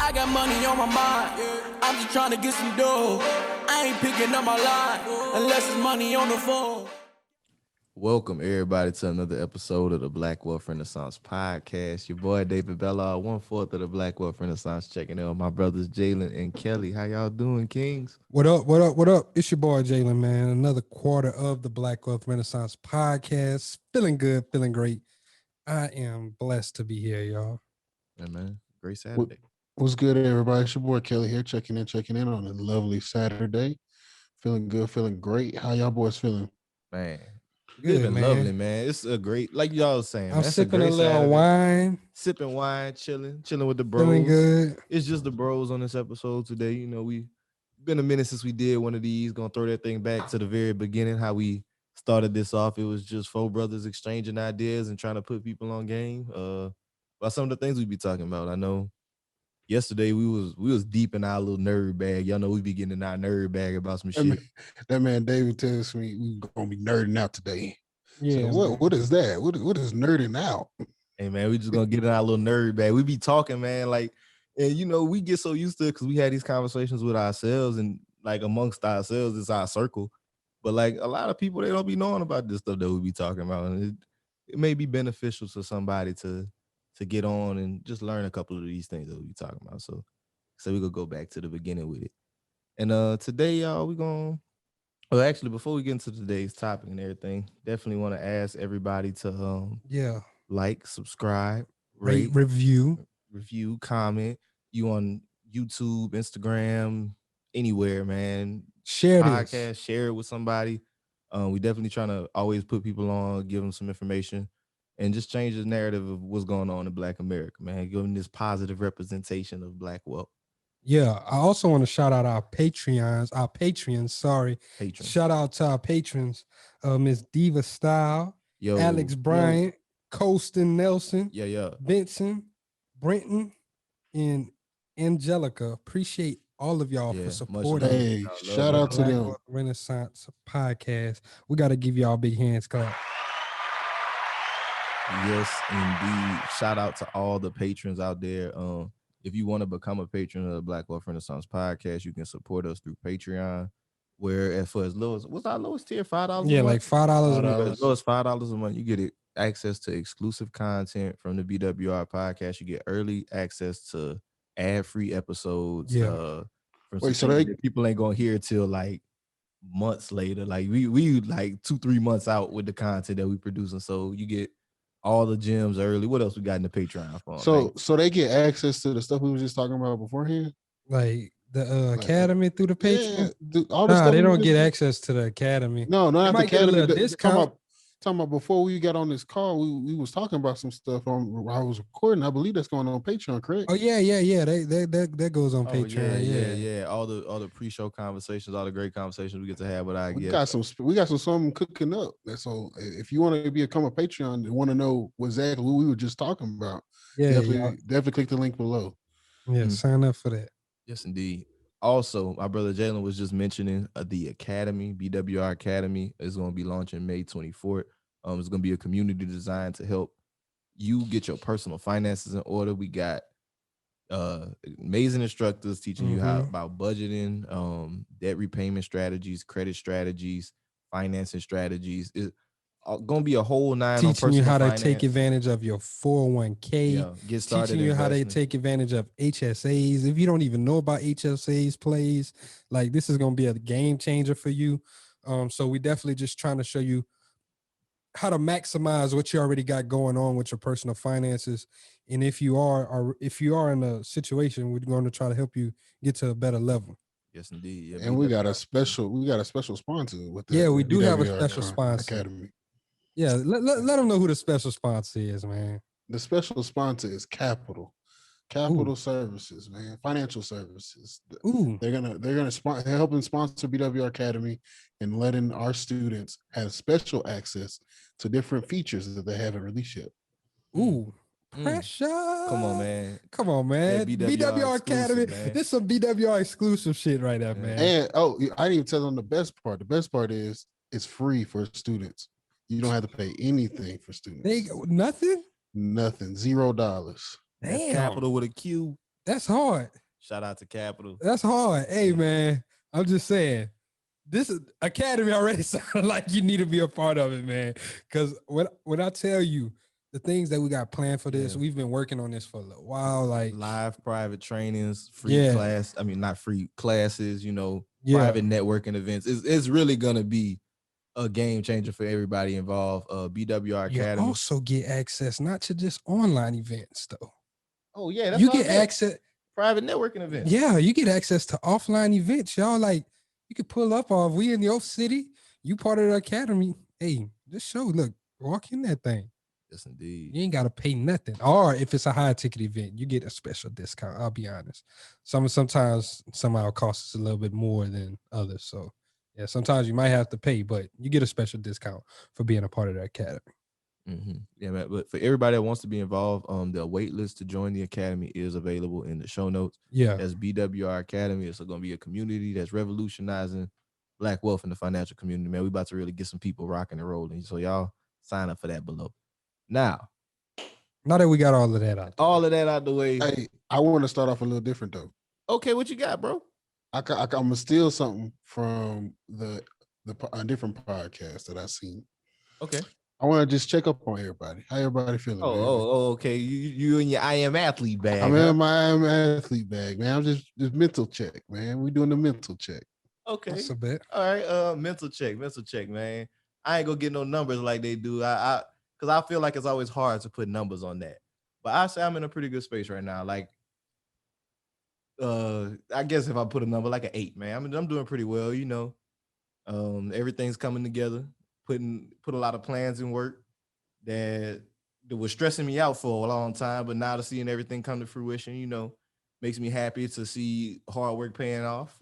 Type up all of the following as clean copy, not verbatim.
I got money on my mind. I'm just trying to get some dough. I ain't picking up my line unless it's money on the phone. Welcome everybody to another episode of the Black Wealth Renaissance Podcast. Your boy David Bella, 1/4 of the Black Wealth Renaissance, checking in with my brothers Jalen and Kelly. How y'all doing, Kings? What up? What up? What up? It's your boy Jalen, man. Another quarter of the Black Wealth Renaissance Podcast. Feeling good, feeling great. I am blessed to be here, y'all. Yeah, man. Great Saturday. What's good, everybody? It's your boy Kelly here, checking in on a lovely Saturday. Feeling good, feeling great. How y'all boys feeling? Man. Good, Living man. lovely, man. It's a great, like y'all was saying. I'm man, sipping a little Saturday. wine. Sipping wine, chilling with the bros. Feeling good. It's just the bros on this episode today. You know, we been a minute since we did one of these. Gonna throw that thing back to the very beginning, how we started this off. It was just four brothers exchanging ideas and trying to put people on game. About some of the things we be talking about. I know yesterday we was deep in our little nerd bag. Y'all know we be getting in our nerd bag about some shit. That man David tells me we're gonna be nerding out today. Yeah. So what is that? What is nerding out? Hey man, we just gonna get in our little nerd bag. We be talking, man, like, and you know, we get so used to it because we had these conversations with ourselves and like amongst ourselves, it's our circle. But like a lot of people, they don't be knowing about this stuff that we be talking about, and it may be beneficial to somebody to get on and just learn a couple of these things that we be talking about. So we gonna go back to the beginning with it. And today, y'all, we gonna. Well, actually, before we get into today's topic and everything, definitely want to ask everybody to like, subscribe, rate, review, comment. You on YouTube, Instagram, anywhere, man. Share podcast, this. share it with somebody. We definitely trying to always put people on, give them some information, and just change the narrative of what's going on in Black America, man. Give them this positive representation of Black wealth. Yeah, I also want to shout out our patrons. Shout out to our patrons, Miss Diva Style, Alex Bryant, Colston Nelson, Benson, Brenton, and Angelica. Appreciate all of y'all for supporting. Hey, shout out to them. Renaissance Podcast. We got to give y'all big hands clap. Yes, indeed. Shout out to all the patrons out there. If you want to become a patron of the Black Wealth Renaissance Podcast, you can support us through Patreon. Where for as low as what's our lowest tier? $5. Yeah, like $5 a month. As low as $5 a month, you get access to exclusive content from the BWR podcast. You get early access to ad-free episodes. Yeah. People ain't gonna hear till like months later. Like we like 2-3 months out with the content that we producing. So you get all the gems early. What else we got in the Patreon for? So they get access to the stuff we were just talking about beforehand? Like the Academy through the Patreon? Yeah, they don't get access to the Academy. No, not the Academy. Discount. Talking about before we got on this call, we was talking about some stuff while I was recording. I believe that's going on Patreon, correct? Oh yeah. That goes on Patreon. Yeah. All the pre-show conversations, all the great conversations we get to have with our guests. We got something cooking up. So if you want to become a Patreon and want to know exactly what we were just talking about, definitely click the link below. Yeah, sign up for that. Yes, indeed. Also, my brother Jalen was just mentioning the Academy, BWR Academy, is going to be launching May 24th. It's going to be a community designed to help you get your personal finances in order. We got amazing instructors teaching you about budgeting, debt repayment strategies, credit strategies, financing strategies. It's going to be a whole 9 teaching you how to take advantage of your 401k. Get started. Teaching you how to take advantage of HSAs. If you don't even know about HSAs, please, like this is going to be a game changer for you. So we definitely just trying to show you how to maximize what you already got going on with your personal finances. And if you are in a situation, we're going to try to help you get to a better level. Yes, indeed. Yeah, and we got a special sponsor with that. Yeah, we do have a special sponsor. Academy. Yeah, let them know who the special sponsor is, man. The special sponsor is Capital Services, man. Financial services. Ooh. They're helping sponsor BWR Academy and letting our students have special access to different features that they haven't released yet. Ooh. Pressure. Come on, man. BWR Academy. Man. This is some BWR exclusive shit right there, man. And I didn't even tell them the best part. The best part is it's free for students. You don't have to pay anything for students. Nothing? Nothing. $0. Damn. Capital with a Q. That's hard. Shout out to Capital. That's hard. Hey, man, I'm just saying. This is academy already sounded like you need to be a part of it, man. Because when I tell you the things that we got planned for this, we've been working on this for a little while. Like live private trainings, free class. I mean, not free classes. Private networking events. It's really gonna be a game changer for everybody involved. BWR Academy. You also get access not to just online events though. Oh yeah, that's you get access private networking events. Yeah, you get access to offline events, y'all. Like you could pull up on we in your city, you part of the academy. Hey, just show, look, walk in that thing. Yes, indeed. You ain't gotta pay nothing. Or if it's a high ticket event, you get a special discount. I'll be honest. Sometimes some of our costs a little bit more than others. So yeah, sometimes you might have to pay, but you get a special discount for being a part of the academy. Mm-hmm. Yeah, man. But for everybody that wants to be involved, the wait list to join the academy is available in the show notes. Yeah, that's BWR Academy. It's going to be a community that's revolutionizing Black wealth in the financial community. Man, we about to really get some people rocking and rolling. So y'all sign up for that below. Now that we got all of that out the way. Hey, I want to start off a little different though. Okay, what you got, bro? I'm gonna steal something from a different podcast that I seen. Okay. I want to just check up on everybody. How everybody feeling? Okay. You in your I am athlete bag. I'm in my I am athlete bag, man. I'm just mental check, man. We doing the mental check. Okay. That's a bit. All right. Mental check, man. I ain't gonna get no numbers like they do. Because I feel like it's always hard to put numbers on that. But I say I'm in a pretty good space right now. Like, I guess if I put a number like an 8, man, I'm doing pretty well. Everything's coming together. Put a lot of plans in work that was stressing me out for a long time, but now to seeing everything come to fruition, makes me happy to see hard work paying off.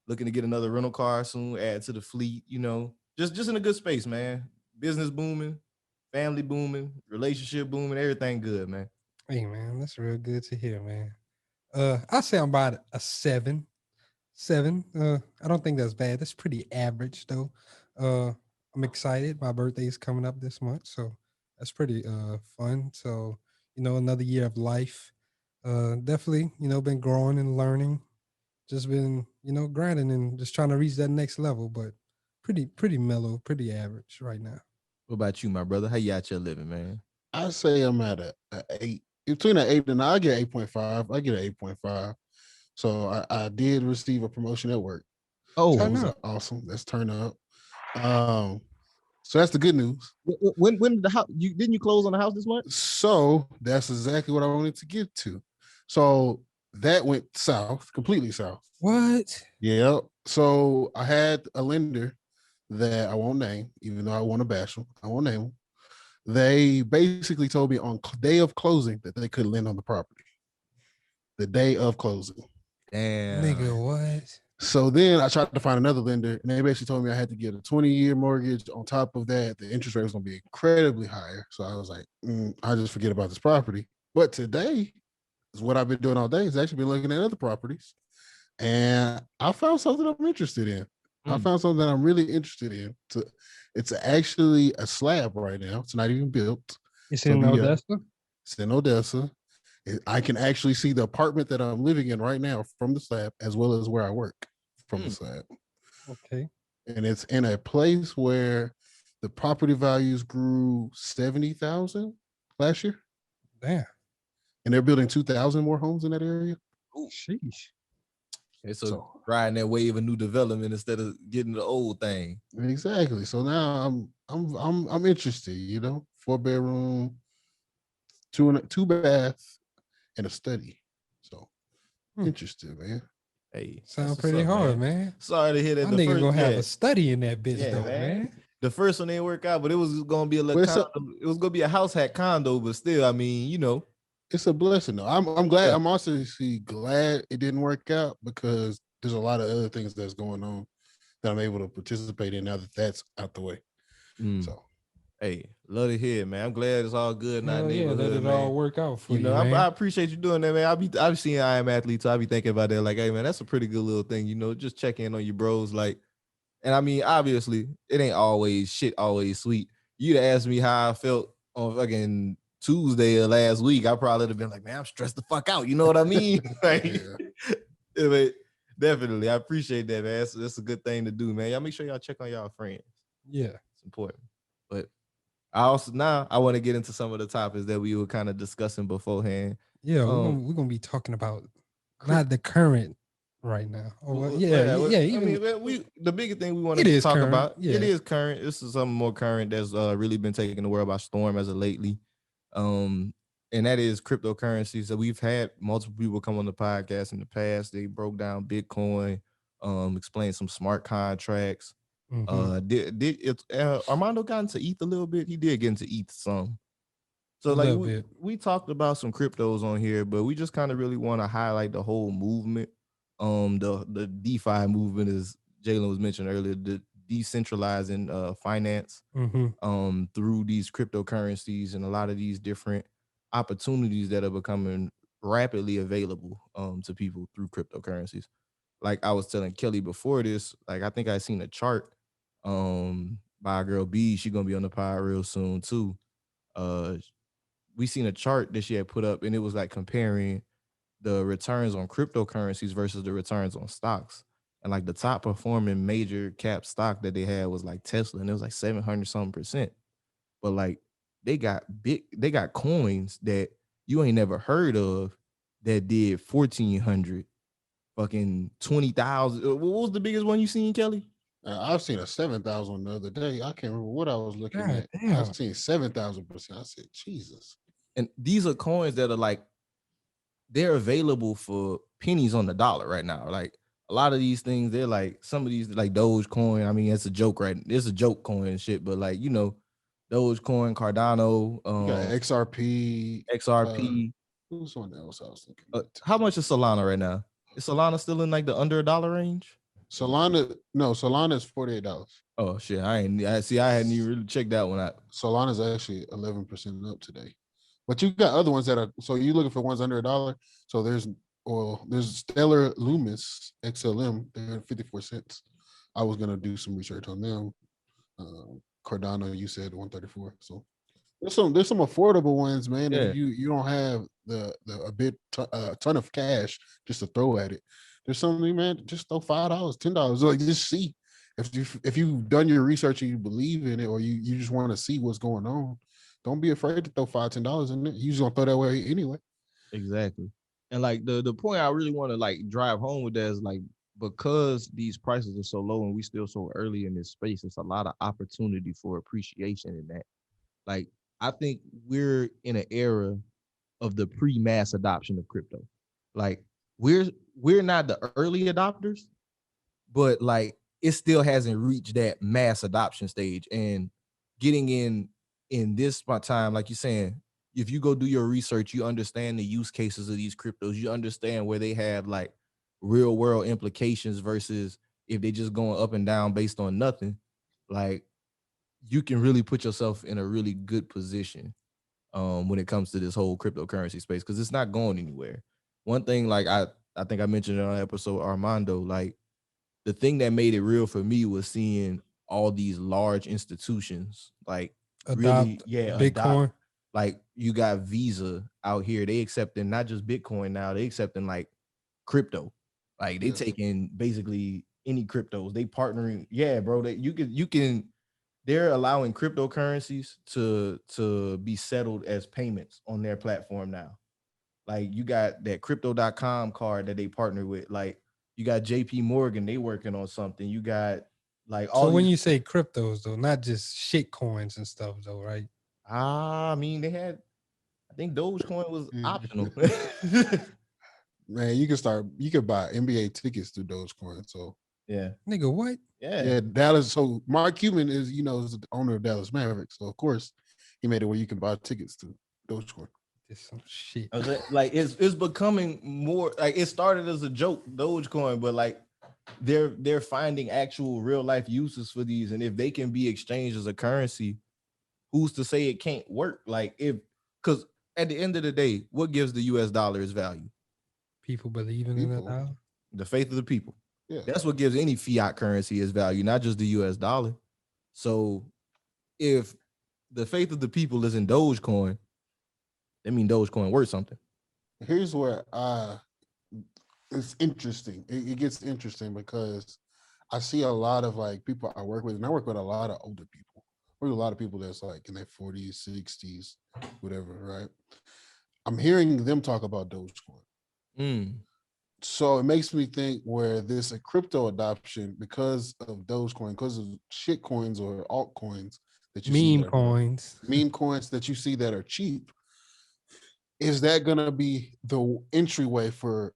Looking to get another rental car soon, add to the fleet. Just in a good space, man. Business booming, family booming, relationship booming, everything good, man. Hey, man, that's real good to hear, man. I say I'm about a 7. I don't think that's bad. That's pretty average though. I'm excited. My birthday is coming up this month, so that's pretty fun. So, another year of life. Definitely, been growing and learning. Just been, grinding and just trying to reach that next level, but pretty mellow, pretty average right now. What about you, my brother? How you out here living, man? I say I'm at a 8. Between an 8 and I get 8.5. I get an 8.5. So I did receive a promotion at work. Oh, that was awesome. Let's turn up. So that's the good news. When did the house? Didn't you close on the house this month? So that's exactly what I wanted to get to. So that went south, completely south. What? Yeah. So I had a lender that I won't name, even though I want to bash them. I won't name them. They basically told me on day of closing that they could lend on the property. The day of closing. Damn. Nigga, what? So then I tried to find another lender, and they basically told me I had to get a 20-year mortgage. On top of that, the interest rate was going to be incredibly higher. So I was like, I just forget about this property. But today is what I've been doing all day. Is actually been looking at other properties, and I found something I'm interested in. I found something that I'm really interested in. It's actually a slab right now. It's not even built. It's in Odessa? It's in Odessa. I can actually see the apartment that I'm living in right now from the slab, as well as where I work from the slab. Okay. And it's in a place where the property values grew 70,000 last year. Damn. And they're building 2,000 more homes in that area. Oh, sheesh. So riding that wave of new development instead of getting the old thing. Exactly. So now I'm interested, 4-bedroom, 2 bath, and a study. So interested, man. Hey, sound pretty hard, man. Sorry to hear that. I think we're gonna have a study in that bitch, though, man. The first one didn't work out, but it was gonna be a little condo. It was gonna be a house hack condo, but still, I mean, it's a blessing though. I'm glad. I'm also glad it didn't work out because there's a lot of other things that's going on that I'm able to participate in now that that's out the way. So, hey, love to hear it, man. I'm glad it's all good in that neighborhood. Let it all work out for you. I appreciate you doing that, man. I've seen I Am Athlete, so I be thinking about that. Like, hey, man, that's a pretty good little thing, just check in on your bros. Like, and I mean, obviously, it ain't always sweet. You'd ask me how I felt on fucking Tuesday of last week, I probably would have been like, man, I'm stressed the fuck out. You know what I mean? Like, yeah, but definitely, I appreciate that, man. That's a good thing to do, man. Y'all make sure y'all check on y'all friends. Yeah, it's important. But I want to get into some of the topics that we were kind of discussing beforehand. Yeah, we're gonna be talking about not the current right now. Oh, the biggest thing we wanted to talk current, about. yeah. It is current. This is something more current that's really been taking the world by storm as of lately. And that is cryptocurrency. So we've had multiple people come on the podcast in the past. They broke down Bitcoin, explained some smart contracts. Armando got into ETH a little bit? He did get into ETH some. So like we talked about some cryptos on here, but we just kind of really want to highlight the whole movement. The DeFi movement, as Jalen was mentioning earlier, the decentralizing finance through these cryptocurrencies and a lot of these different opportunities that are becoming rapidly available to people through cryptocurrencies. Like I was telling Kelly before this, like I think I seen a chart by a girl B. She gonna be on the pod real soon too. We seen a chart that she had put up, and it was like comparing the returns on cryptocurrencies versus the returns on stocks. And like the top performing major cap stock that they had was like Tesla, and it was like 700 something percent. But like they got coins that you ain't never heard of that did 1,400, fucking 20,000. What was the biggest one you seen, Kelly? I've seen a 7,000 the other day. I can't remember what I was looking at. Damn. I've seen 7,000%. I said, Jesus. And these are coins that are like, they're available for pennies on the dollar right now. Like a lot of these things, they're like, some of these like Dogecoin. I mean, it's a joke, right? It's a joke coin and shit, but like, you know, Dogecoin, Cardano, You got XRP. Who's one else I was looking at? How much is Solana right now? Is Solana still in like the under $1 range? Solana is $48. Oh shit, I hadn't even really checked that one out. Solana's actually 11% up today. But you got other ones that are, so you're looking for ones under $1. So there's Stellar Loomis XLM, they're at 54 cents. I was gonna do some research on them. Cardano, you said 134. So there's some affordable ones, man. Yeah. If you don't have a ton of cash just to throw at it. There's something, man, just throw $5, $10. Like just see if you've done your research and you believe in it, or you just want to see what's going on. Don't be afraid to throw $5, $10 in it. You just gonna throw that away anyway. Exactly. And like the point I really want to like drive home with that is like, because these prices are so low and we still so early in this space, it's a lot of opportunity for appreciation in that. Like I think we're in an era of the pre-mass adoption of crypto. Like we're not the early adopters, but like it still hasn't reached that mass adoption stage. And getting in this time, like you're saying, if you go do your research, you understand the use cases of these cryptos, you understand where they have like real world implications versus if they just going up and down based on nothing. Like you can really put yourself in a really good position when it comes to this whole cryptocurrency space, because it's not going anywhere. One thing, like I think I mentioned in our episode, Armando, like the thing that made it real for me was seeing all these large institutions like Bitcoin. Like you got Visa out here, they accepting not just Bitcoin now, they accepting like crypto. Like they taking basically any cryptos. They partnering, bro. That you can. They're allowing cryptocurrencies to be settled as payments on their platform now. Like you got that crypto.com card that they partner with. Like you got JP Morgan, they working on something. You got like all. So when you say cryptos though, not just shit coins and stuff though, right? I mean, they had, I think Dogecoin was optional. Man, you could buy NBA tickets through Dogecoin. So yeah, nigga, what? Yeah, Dallas. So Mark Cuban is the owner of Dallas Mavericks. So of course he made it where you can buy tickets to Dogecoin. It's some shit. Like it's becoming more like, it started as a joke, Dogecoin, but like they're finding actual real life uses for these, and if they can be exchanged as a currency, who's to say it can't work? Like because at the end of the day, what gives the US dollar its value? People believing in that dollar. The faith of the people. Yeah. That's what gives any fiat currency its value, not just the US dollar. So if the faith of the people is in Dogecoin, that mean Dogecoin worth something. Here's where it's interesting. It gets interesting because I see a lot of like people I work with, and I work with a lot of older people. I work with a lot of people that's like in their 40s, 60s, whatever, right? I'm hearing them talk about Dogecoin. So it makes me think where there's a crypto adoption because of Dogecoin, because of shit coins or altcoins that you see. Meme coins. Meme coins that you see that are cheap. Is that going to be the entryway for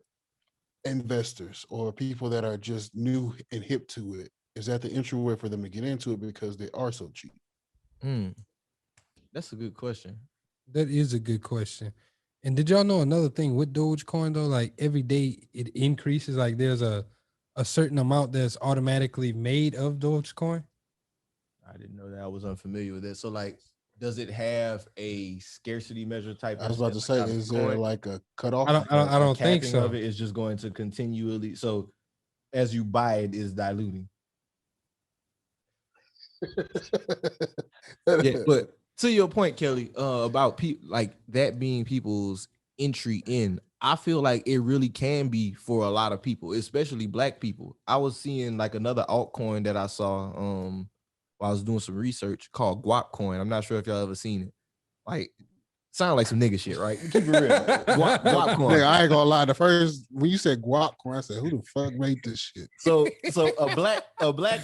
investors or people that are just new and hip to it? Is that the entryway for them to get into it because they are so cheap? That's a good question. That is a good question. And did y'all know another thing with Dogecoin though? Like every day it increases. Like there's a certain amount that's automatically made of Dogecoin. I didn't know that. I was unfamiliar with it. So like, does it have a scarcity measure type? I was about to say, is there like a cutoff? I don't think so. Of it is just going to continually. So as you buy it, is diluting. Yeah, but to your point, Kelly, about people like that being people's entry in, I feel like it really can be for a lot of people, especially Black people. I was seeing like another altcoin that I saw while I was doing some research called Guap Coin. I'm not sure if y'all ever seen it. Like, sound like some nigga shit, right? Keep it real. Guap Coin. Yeah, I ain't gonna lie. The first when you said Guap Coin, I said, "Who the fuck made this shit?" So a black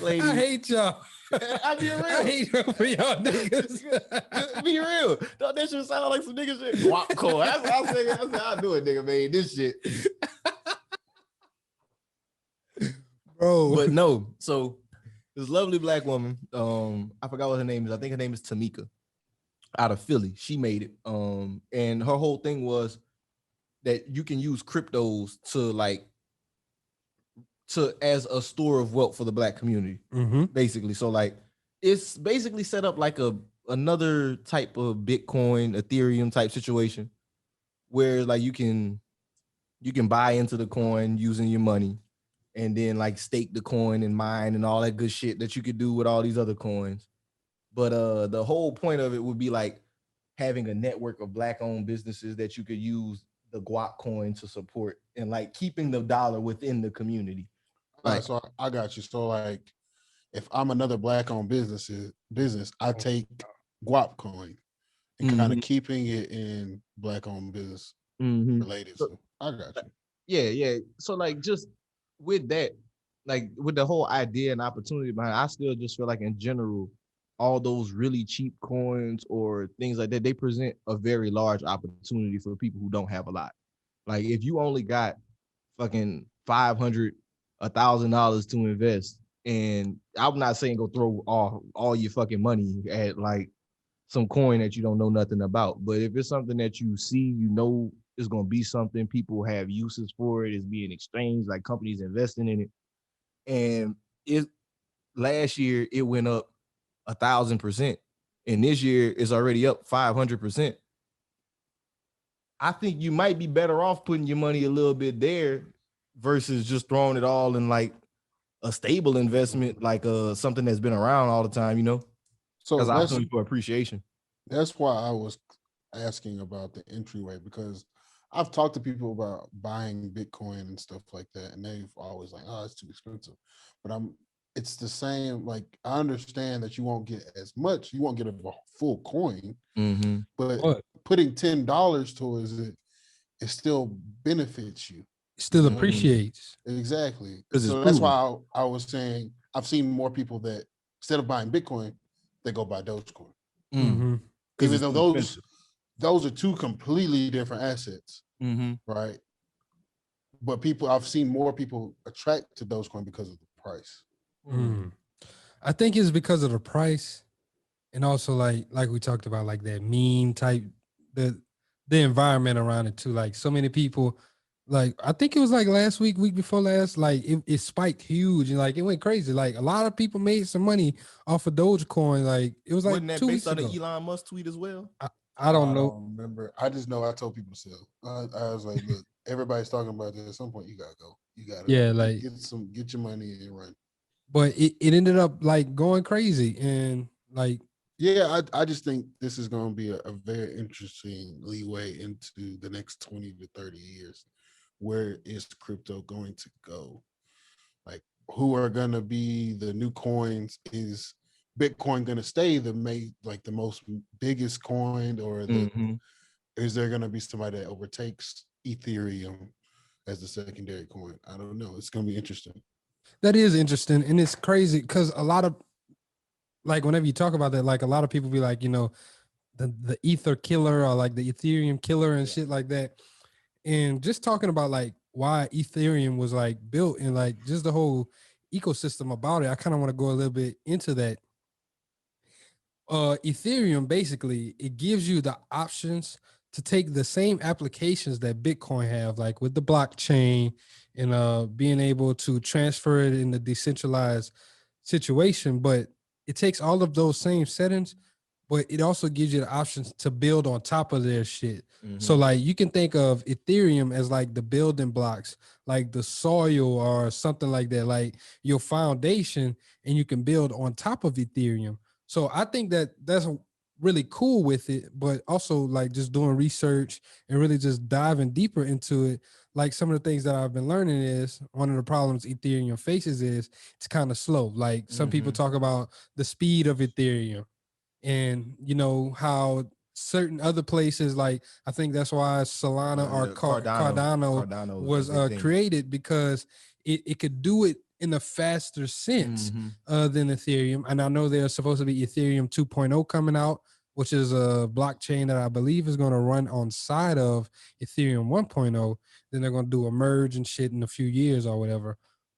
lady. I hate y'all. I be real. I hate for y'all niggas. Be real. Don't that shit sound like some nigga shit? Guap Coin. That's what I said. I'll do it, nigga, man. This shit. Bro. But no, so this lovely Black woman, I forgot what her name is. I think her name is Tamika, out of Philly. She made it. And her whole thing was that you can use cryptos to as a store of wealth for the Black community, basically. So like it's basically set up like another type of Bitcoin, Ethereum type situation where like you can buy into the coin using your money and then like stake the coin and mine and all that good shit that you could do with all these other coins. But the whole point of it would be like having a network of Black owned businesses that you could use the Guap coin to support and like keeping the dollar within the community. Like, so I got you. So like, if I'm another Black owned business, I take Guap coin and kind of keeping it in Black owned business related. So I got you. Yeah. So like just with that, like with the whole idea and opportunity behind it, I still just feel like in general, all those really cheap coins or things like that, they present a very large opportunity for people who don't have a lot. Like if you only got fucking $500, $1,000 to invest, and I'm not saying go throw all your fucking money at like some coin that you don't know nothing about, but if it's something that you see, you know it's gonna be something, people have uses for it, it's being exchanged, like companies investing in it, and last year it went up 1,000%, and this year it's already up 500%. I think you might be better off putting your money a little bit there versus just throwing it all in like a stable investment, like something that's been around all the time, you know? So that's opportunity for appreciation. That's why I was asking about the entryway, because I've talked to people about buying Bitcoin and stuff like that, and they've always like, oh, it's too expensive. But it's the same. Like, I understand that you won't get as much, you won't get a full coin, but putting $10 towards it still benefits you. Still appreciates. Exactly. So that's why I was saying I've seen more people that instead of buying Bitcoin, they go buy Dogecoin. Even though those are two completely different assets, right? But I've seen more people attract to Dogecoin because of the price. I think it's because of the price, and also like we talked about, like that meme type, the environment around it too. Like so many people, like I think it was like week before last, like it spiked huge and like it went crazy. Like a lot of people made some money off of Dogecoin. Like it was like wasn't that 2 based weeks on ago. the Elon Musk tweet as well? I don't know. I don't remember. I just know I told people to sell. I was like, look, everybody's talking about this. At some point, you gotta go. You gotta like get your money and run. But it ended up like going crazy, and like Yeah, I just think this is going to be a very interesting leeway into the next 20 to 30 years. Where is crypto going to go? Like, who are going to be the new coins? Is Bitcoin going to stay the most biggest coin, or is there going to be somebody that overtakes Ethereum as the secondary coin? I don't know. It's going to be interesting. That is interesting, and it's crazy because a lot of like whenever you talk about that, like a lot of people be like, the ether killer or like the Ethereum killer and shit like that. And just talking about like why Ethereum was like built and like just the whole ecosystem about it, I kind of want to go a little bit into that. Ethereum basically it gives you the options to take the same applications that Bitcoin have, like with the blockchain and being able to transfer it in the decentralized situation, but it takes all of those same settings, but it also gives you the options to build on top of their shit. So like you can think of Ethereum as like the building blocks, like the soil or something like that, like your foundation, and you can build on top of Ethereum. So I think that that's really cool with it, but also like just doing research and really just diving deeper into it. Like some of the things that I've been learning is one of the problems Ethereum faces is it's kind of slow. Like some people talk about the speed of Ethereum and how certain other places, like I think that's why Solana or Cardano Cardano is was a big thing. created, because it could do it in a faster sense than Ethereum. And I know there's supposed to be Ethereum 2.0 coming out, which is a blockchain that I believe is going to run on side of Ethereum 1.0. Then they're going to do a merge and shit in a few years or whatever.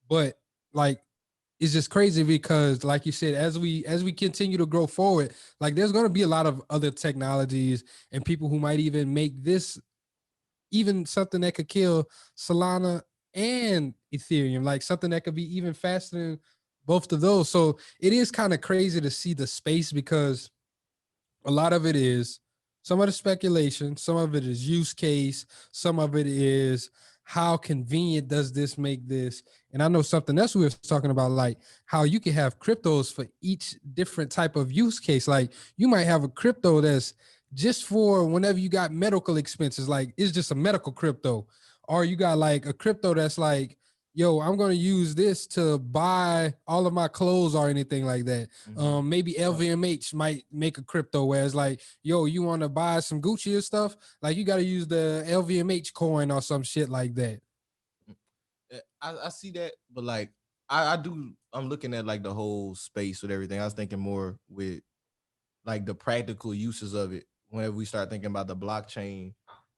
But like it's just crazy because like you said, as we continue to grow forward, like there's going to be a lot of other technologies and people who might even make this even something that could kill Solana and Ethereum, like something that could be even faster than both of those. So it is kind of crazy to see the space, because a lot of it is some of the speculation, some of it is use case, some of it is how convenient does this make this. And I know something else we were talking about, like how you can have cryptos for each different type of use case. Like you might have a crypto that's just for whenever you got medical expenses, like it's just a medical crypto. Or you got like a crypto that's like, yo, I'm going to use this to buy all of my clothes or anything like that. Maybe LVMH might make a crypto where it's like, yo, you want to buy some Gucci or stuff? Like you got to use the LVMH coin or some shit like that. I see that, but like I'm looking at like the whole space with everything. I was thinking more with like the practical uses of it whenever we start thinking about the blockchain,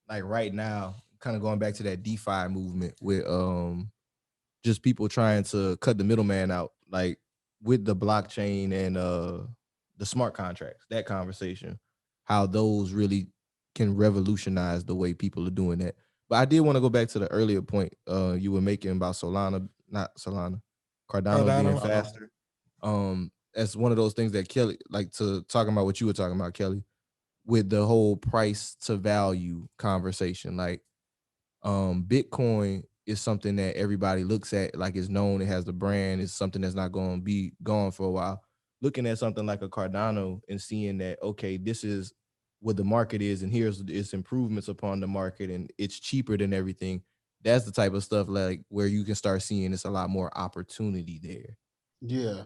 like right now, kind of going back to that DeFi movement with just people trying to cut the middleman out, like with the blockchain and the smart contracts, that conversation, how those really can revolutionize the way people are doing that. But I did want to go back to the earlier point you were making about Cardano being faster. As one of those things that Kelly, like to talking about what you were talking about, Kelly, with the whole price to value conversation. Like Bitcoin is something that everybody looks at, like it's known, it has the brand, it's something that's not going to be gone for a while. Looking at something like a Cardano and seeing that, okay, this is what the market is, and here's its improvements upon the market, and it's cheaper than everything. That's the type of stuff like where you can start seeing it's a lot more opportunity there. Yeah,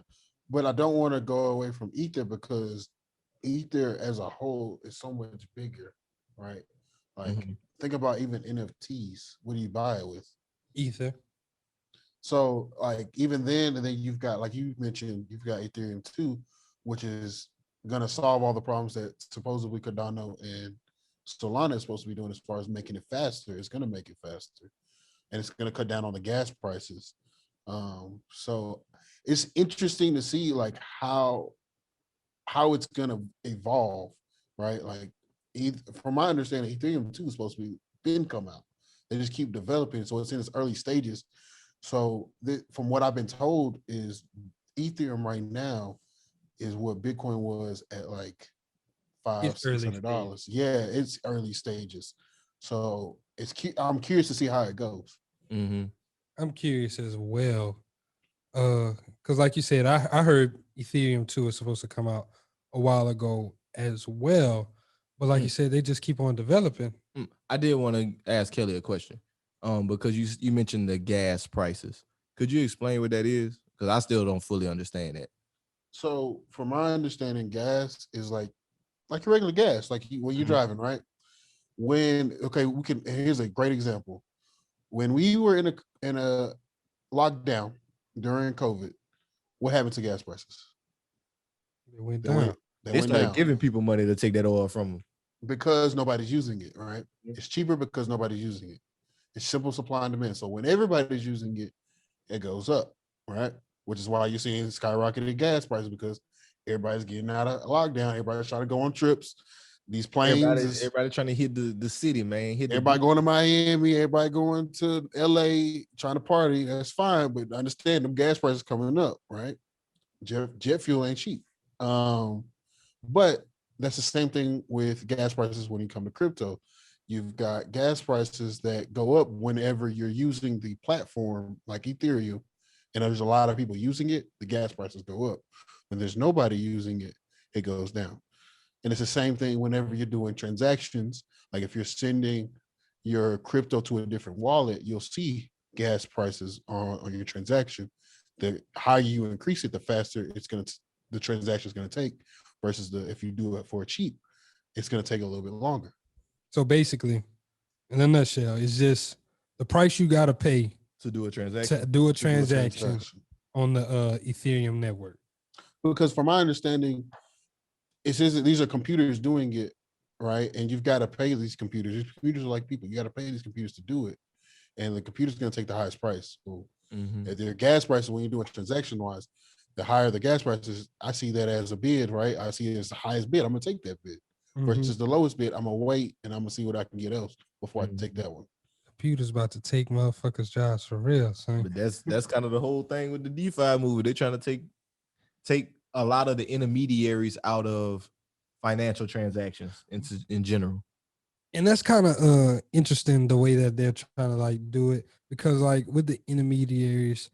but I don't want to go away from Ether because Ether as a whole is so much bigger, right? Like think about even NFTs. What do you buy it with? Ether. So like even then, and then you've got, like you mentioned, you've got Ethereum 2, which is gonna solve all the problems that supposedly Cardano and Solana is supposed to be doing as far as making it faster. It's gonna make it faster, and it's gonna cut down on the gas prices. So it's interesting to see like how it's gonna evolve, right? Like from my understanding, Ethereum 2 is supposed to be been come out. They just keep developing, so it's in its early stages. So from what I've been told is Ethereum right now is what Bitcoin was at like It's early $500-600. Yeah, it's early stages. So I'm curious to see how it goes. I'm curious as well. Because like you said, I heard Ethereum 2 is supposed to come out a while ago as well. But like you said, they just keep on developing. I did want to ask Kelly a question, because you mentioned the gas prices. Could you explain what that is? Because I still don't fully understand that. So, from my understanding, gas is like your regular gas, like when you're driving, right? We can. Here's a great example. When we were in a lockdown during COVID, what happened to gas prices? They went They down. went. They They went started down giving people money to take that oil from them. because nobody's using it, right? Yeah. It's cheaper because nobody's using it. It's simple supply and demand. So when everybody's using it, it goes up, right? Which is why you're seeing skyrocketed gas prices because everybody's getting out of lockdown. Everybody's trying to go on trips. These planes, Everybody trying to hit the city, man. everybody going to Miami, everybody going to LA, trying to party. That's fine, but understand them gas prices coming up, right? Jet fuel ain't cheap. But that's the same thing with gas prices when you come to crypto. You've got gas prices that go up whenever you're using the platform like Ethereum, and there's a lot of people using it, the gas prices go up. When there's nobody using it, it goes down. And it's the same thing whenever you're doing transactions. Like if you're sending your crypto to a different wallet, you'll see gas prices on your transaction. The higher you increase it, the faster the transaction is going to take versus if you do it for cheap, it's going to take a little bit longer. So basically, in a nutshell, it's just the price you got to pay to do a transaction. On the Ethereum network. Because from my understanding, it says that these are computers doing it, right? And you've got to pay these computers. These computers are like people. You got to pay these computers to do it. And the computer's going to take the highest price. So if their gas prices, when you're doing transaction wise, the higher the gas prices, I see that as a bid, right? I see it as the highest bid. I'm going to take that bid. Versus the lowest bid, I'm going to wait and I'm going to see what I can get else before I take that one. Computer's about to take motherfuckers' jobs for real, son. But that's kind of the whole thing with the DeFi movie. They're trying to take a lot of the intermediaries out of financial transactions in general. And that's kind of interesting the way that they're trying to like do it, because like with the intermediaries,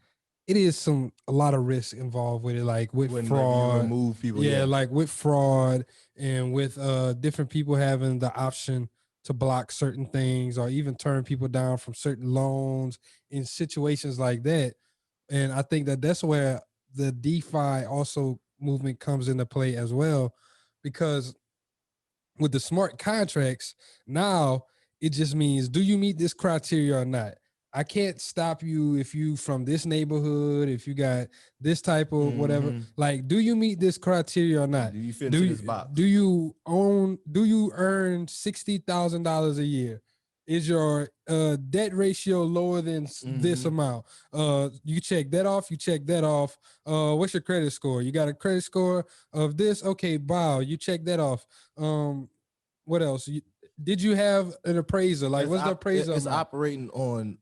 it is a lot of risk involved with it, like with fraud. You remove people, like with fraud and with different people having the option to block certain things or even turn people down from certain loans in situations like that. And I think that that's where the DeFi also movement comes into play as well, because with the smart contracts, now it just means, do you meet this criteria or not? I can't stop you if you from this neighborhood, if you got this type of whatever. Like, do you meet this criteria or not? Do you fit into this box? Do you earn $60,000 a year? Is your debt ratio lower than this amount? You check that off. You check that off. What's your credit score? You got a credit score of this? Okay, wow. You check that off. What else? Did you have an appraiser? Like, what's the appraiser? It's operating on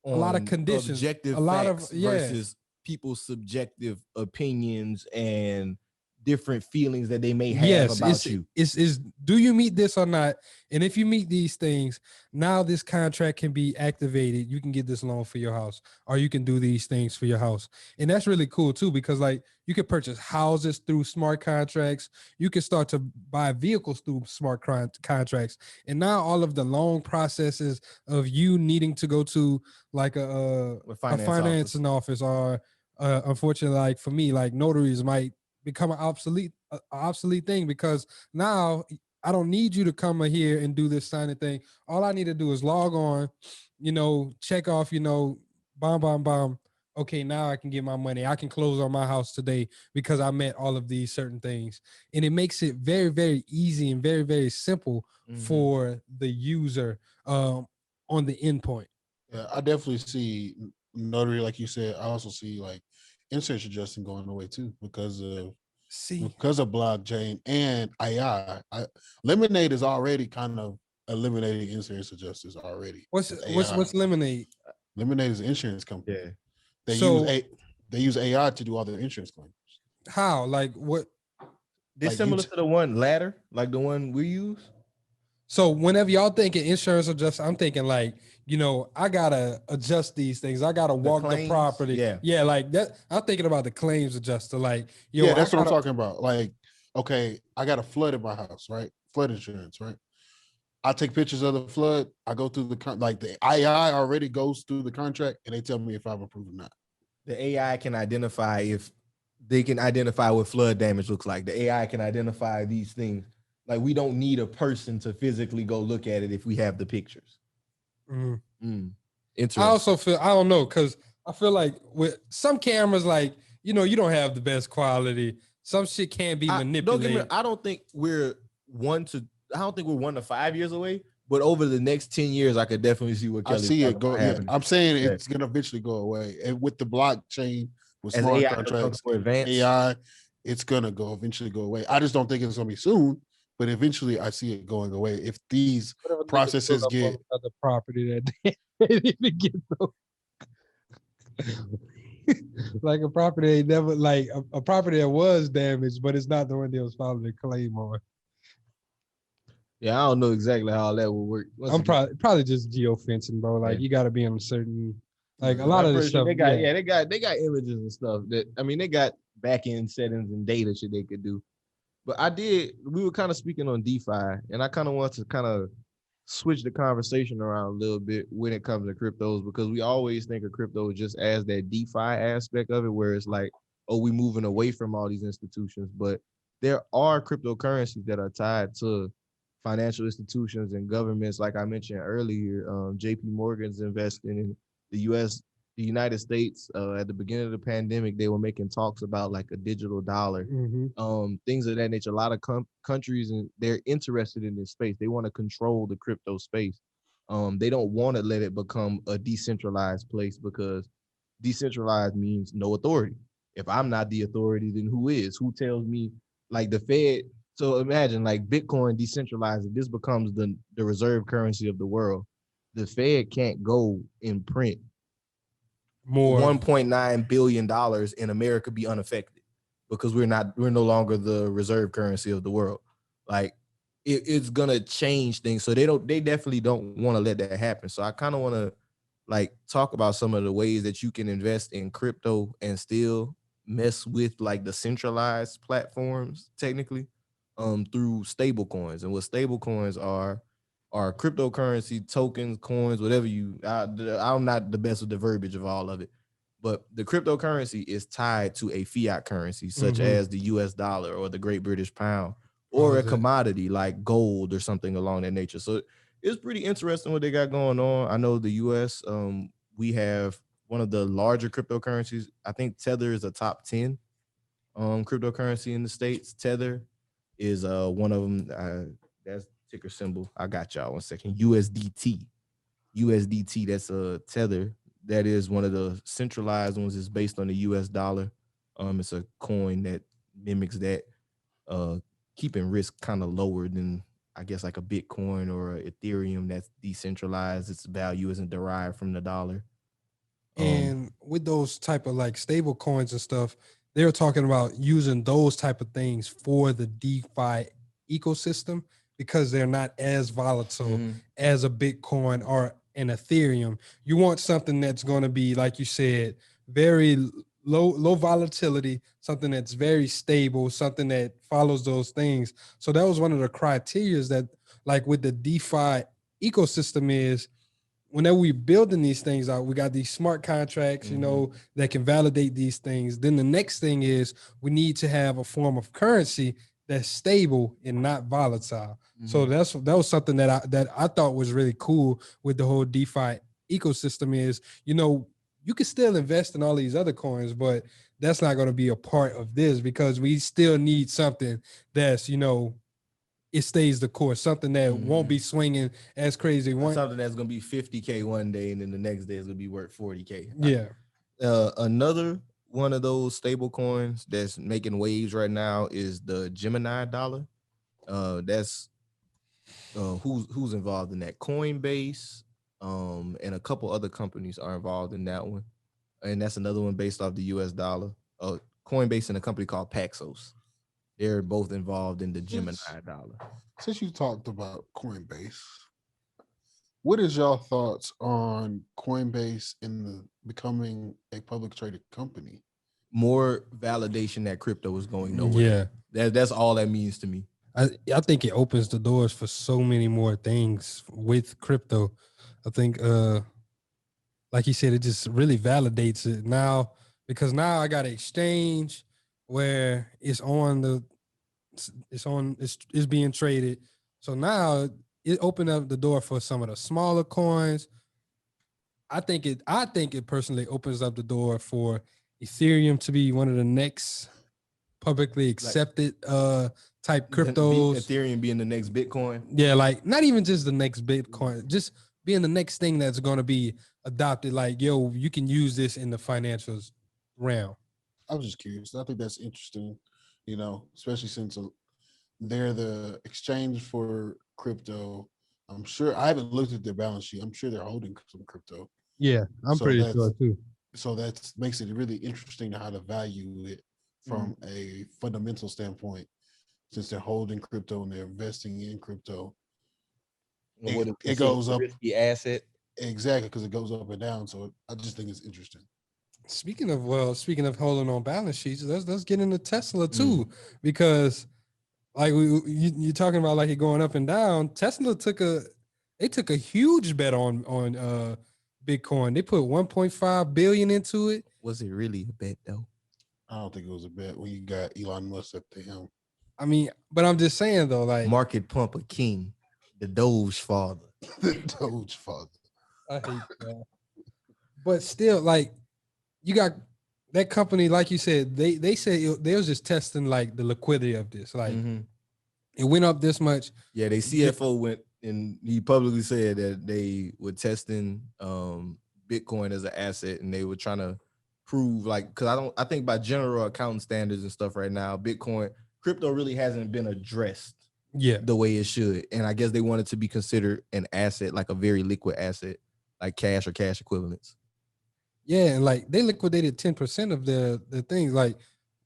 a lot of conditions, objective facts versus people's subjective opinions and different feelings that they may have about you. Is do you meet this or not? And if you meet these things, now this contract can be activated. You can get this loan for your house, or you can do these things for your house. And that's really cool too, because like you can purchase houses through smart contracts. You can start to buy vehicles through smart contracts. And now all of the loan processes of you needing to go to like a financing office or unfortunately, like for me, like notaries might become an obsolete thing, because now I don't need you to come here and do this signing thing. All I need to do is log on, check off, bomb. Okay, now I can get my money. I can close on my house today because I met all of these certain things. And it makes it very, very easy and very, very simple for the user on the endpoint. Yeah, I definitely see notary, like you said. I also see like insurance adjusting going away too because of blockchain and AI. Lemonade is already kind of eliminating insurance adjusters already. What's Lemonade? Lemonade is an insurance company. Yeah. They use AI to do all their insurance claims. How? Like what? They're like similar to the one Ladder, like the one we use. So whenever y'all thinking insurance adjuster, I'm thinking like, I gotta adjust these things. I gotta walk the property. Yeah, like that. I'm thinking about the claims adjuster. Like, that's what I'm talking about. Like okay, I got a flood in my house, right? Flood insurance, right? I take pictures of the flood. I go through the AI already goes through the contract, and they tell me if I'm approved or not. The AI can identify if they can identify what flood damage looks like. The AI can identify these things. Like we don't need a person to physically go look at it if we have the pictures. Mm. Interesting. I also feel, I don't know, because I feel like with some cameras, like, you don't have the best quality. Some shit can't be manipulated. Don't get me. I don't think we're 1 to 5 years away. But over the next 10 years, I could definitely see what I Kelly see it go. Yeah, happening. I'm saying it's gonna eventually go away, and with the blockchain, with As smart AI contracts, more advanced. AI, it's gonna eventually go away. I just don't think it's gonna be soon, but eventually, I see it going away if these Whatever nigga processes pull up get. on another property that they didn't even get those. Like a property they never, like a property that was damaged, but it's not the one they was filing a claim on. Yeah, I don't know exactly how that will work. I'm probably just geofencing, bro. Like you got to be on a certain, like a lot of this stuff. They got images and stuff that, I mean, they got back end settings and data shit they could do. But we were kind of speaking on DeFi, and I kind of want to kind of switch the conversation around a little bit when it comes to cryptos, because we always think of crypto just as that DeFi aspect of it, where it's like, oh, we moving away from all these institutions. But there are cryptocurrencies that are tied to financial institutions and governments. Like I mentioned earlier, JP Morgan's investing in the the United States. At the beginning of the pandemic, they were making talks about like a digital dollar, things of that nature. A lot of countries, and they're interested in this space. They want to control the crypto space. They don't want to let it become a decentralized place, because decentralized means no authority. If I'm not the authority, then who is? Who tells me? Like the Fed. So imagine like Bitcoin decentralized. This becomes the reserve currency of the world. The Fed can't go and print more $1.9 billion in America be unaffected, because we're no longer the reserve currency of the world. Like it's gonna change things. So they definitely don't want to let that happen. So I kind of want to like talk about some of the ways that you can invest in crypto and still mess with like the centralized platforms technically, through stable coins. And what stable coins are cryptocurrency tokens, coins, whatever I'm not the best with the verbiage of all of it, but the cryptocurrency is tied to a fiat currency such as the US dollar or the Great British Pound, or a commodity like gold or something along that nature. So it's pretty interesting what they got going on. I know the US, we have one of the larger cryptocurrencies. I think Tether is a top 10 cryptocurrency in the States. Tether is one of them. That's ticker symbol. I got y'all 1 second. USDT. That's a Tether. That is one of the centralized ones. It's based on the US dollar. It's a coin that mimics that, keeping risk kind of lower than, I guess, like a Bitcoin or a Ethereum that's decentralized. Its value isn't derived from the dollar. And with those type of like stable coins and stuff, they were talking about using those type of things for the DeFi ecosystem, because they're not as volatile as a Bitcoin or an Ethereum. You want something that's going to be, like you said, very low volatility, something that's very stable, something that follows those things. So that was one of the criterias that, like with the DeFi ecosystem, is whenever we're building these things out, we got these smart contracts, that can validate these things. Then the next thing is we need to have a form of currency that's stable and not volatile. So that was something that I thought was really cool with the whole DeFi ecosystem is, you can still invest in all these other coins, but that's not going to be a part of this, because we still need something that's, it stays the course, something that won't be swinging as crazy. Something that's gonna be 50K one day, and then the next day is gonna be worth 40K. Yeah. Another one of those stable coins that's making waves right now is the Gemini dollar. That's who's involved in that? Coinbase, and a couple other companies are involved in that one, and that's another one based off the US dollar. Coinbase and a company called Paxos. They're both involved in the Gemini dollar. Since you talked about Coinbase, what is your thoughts on Coinbase in becoming a public traded company? more validation that crypto is going nowhere. Yeah. That's all that means to me. I think it opens the doors for so many more things with crypto. I think like you said, it just really validates it now, because now I got an exchange where it's being traded. So now it opened up the door for some of the smaller coins. I think it personally opens up the door for Ethereum to be one of the next publicly accepted type cryptos. Ethereum being the next Bitcoin. Yeah, like not even just the next Bitcoin, just being the next thing that's going to be adopted. Like, yo, you can use this in the financials realm. I was just curious. I think that's interesting, especially since they're the exchange for crypto. I'm sure I haven't looked at their balance sheet. I'm sure they're holding some crypto. Yeah, I'm pretty sure too. So that makes it really interesting to how to value it from a fundamental standpoint, since they're holding crypto and they're investing in crypto. It goes up. Risky asset. Exactly, because it goes up and down. So I just think it's interesting. Speaking of holding on balance sheets, let's get into Tesla too, because like you're talking about like it going up and down. Tesla took a huge bet on Bitcoin. They put 1.5 billion into it. Was it really a bet though? I don't think it was a bet when you got Elon Musk at the helm. I mean, but I'm just saying though, like market pumper king, the Doge father. The Doge father. I hate that. But still, like, you got that company, like you said, they said they was just testing like the liquidity of this. Like it went up this much. Yeah, they CFO went and he publicly said that they were testing Bitcoin as an asset, and they were trying to prove, like, because I think by general accounting standards and stuff right now, crypto really hasn't been addressed the way it should. And I guess they wanted to be considered an asset, like a very liquid asset, like cash or cash equivalents. Yeah, and like they liquidated 10% of the things. Like,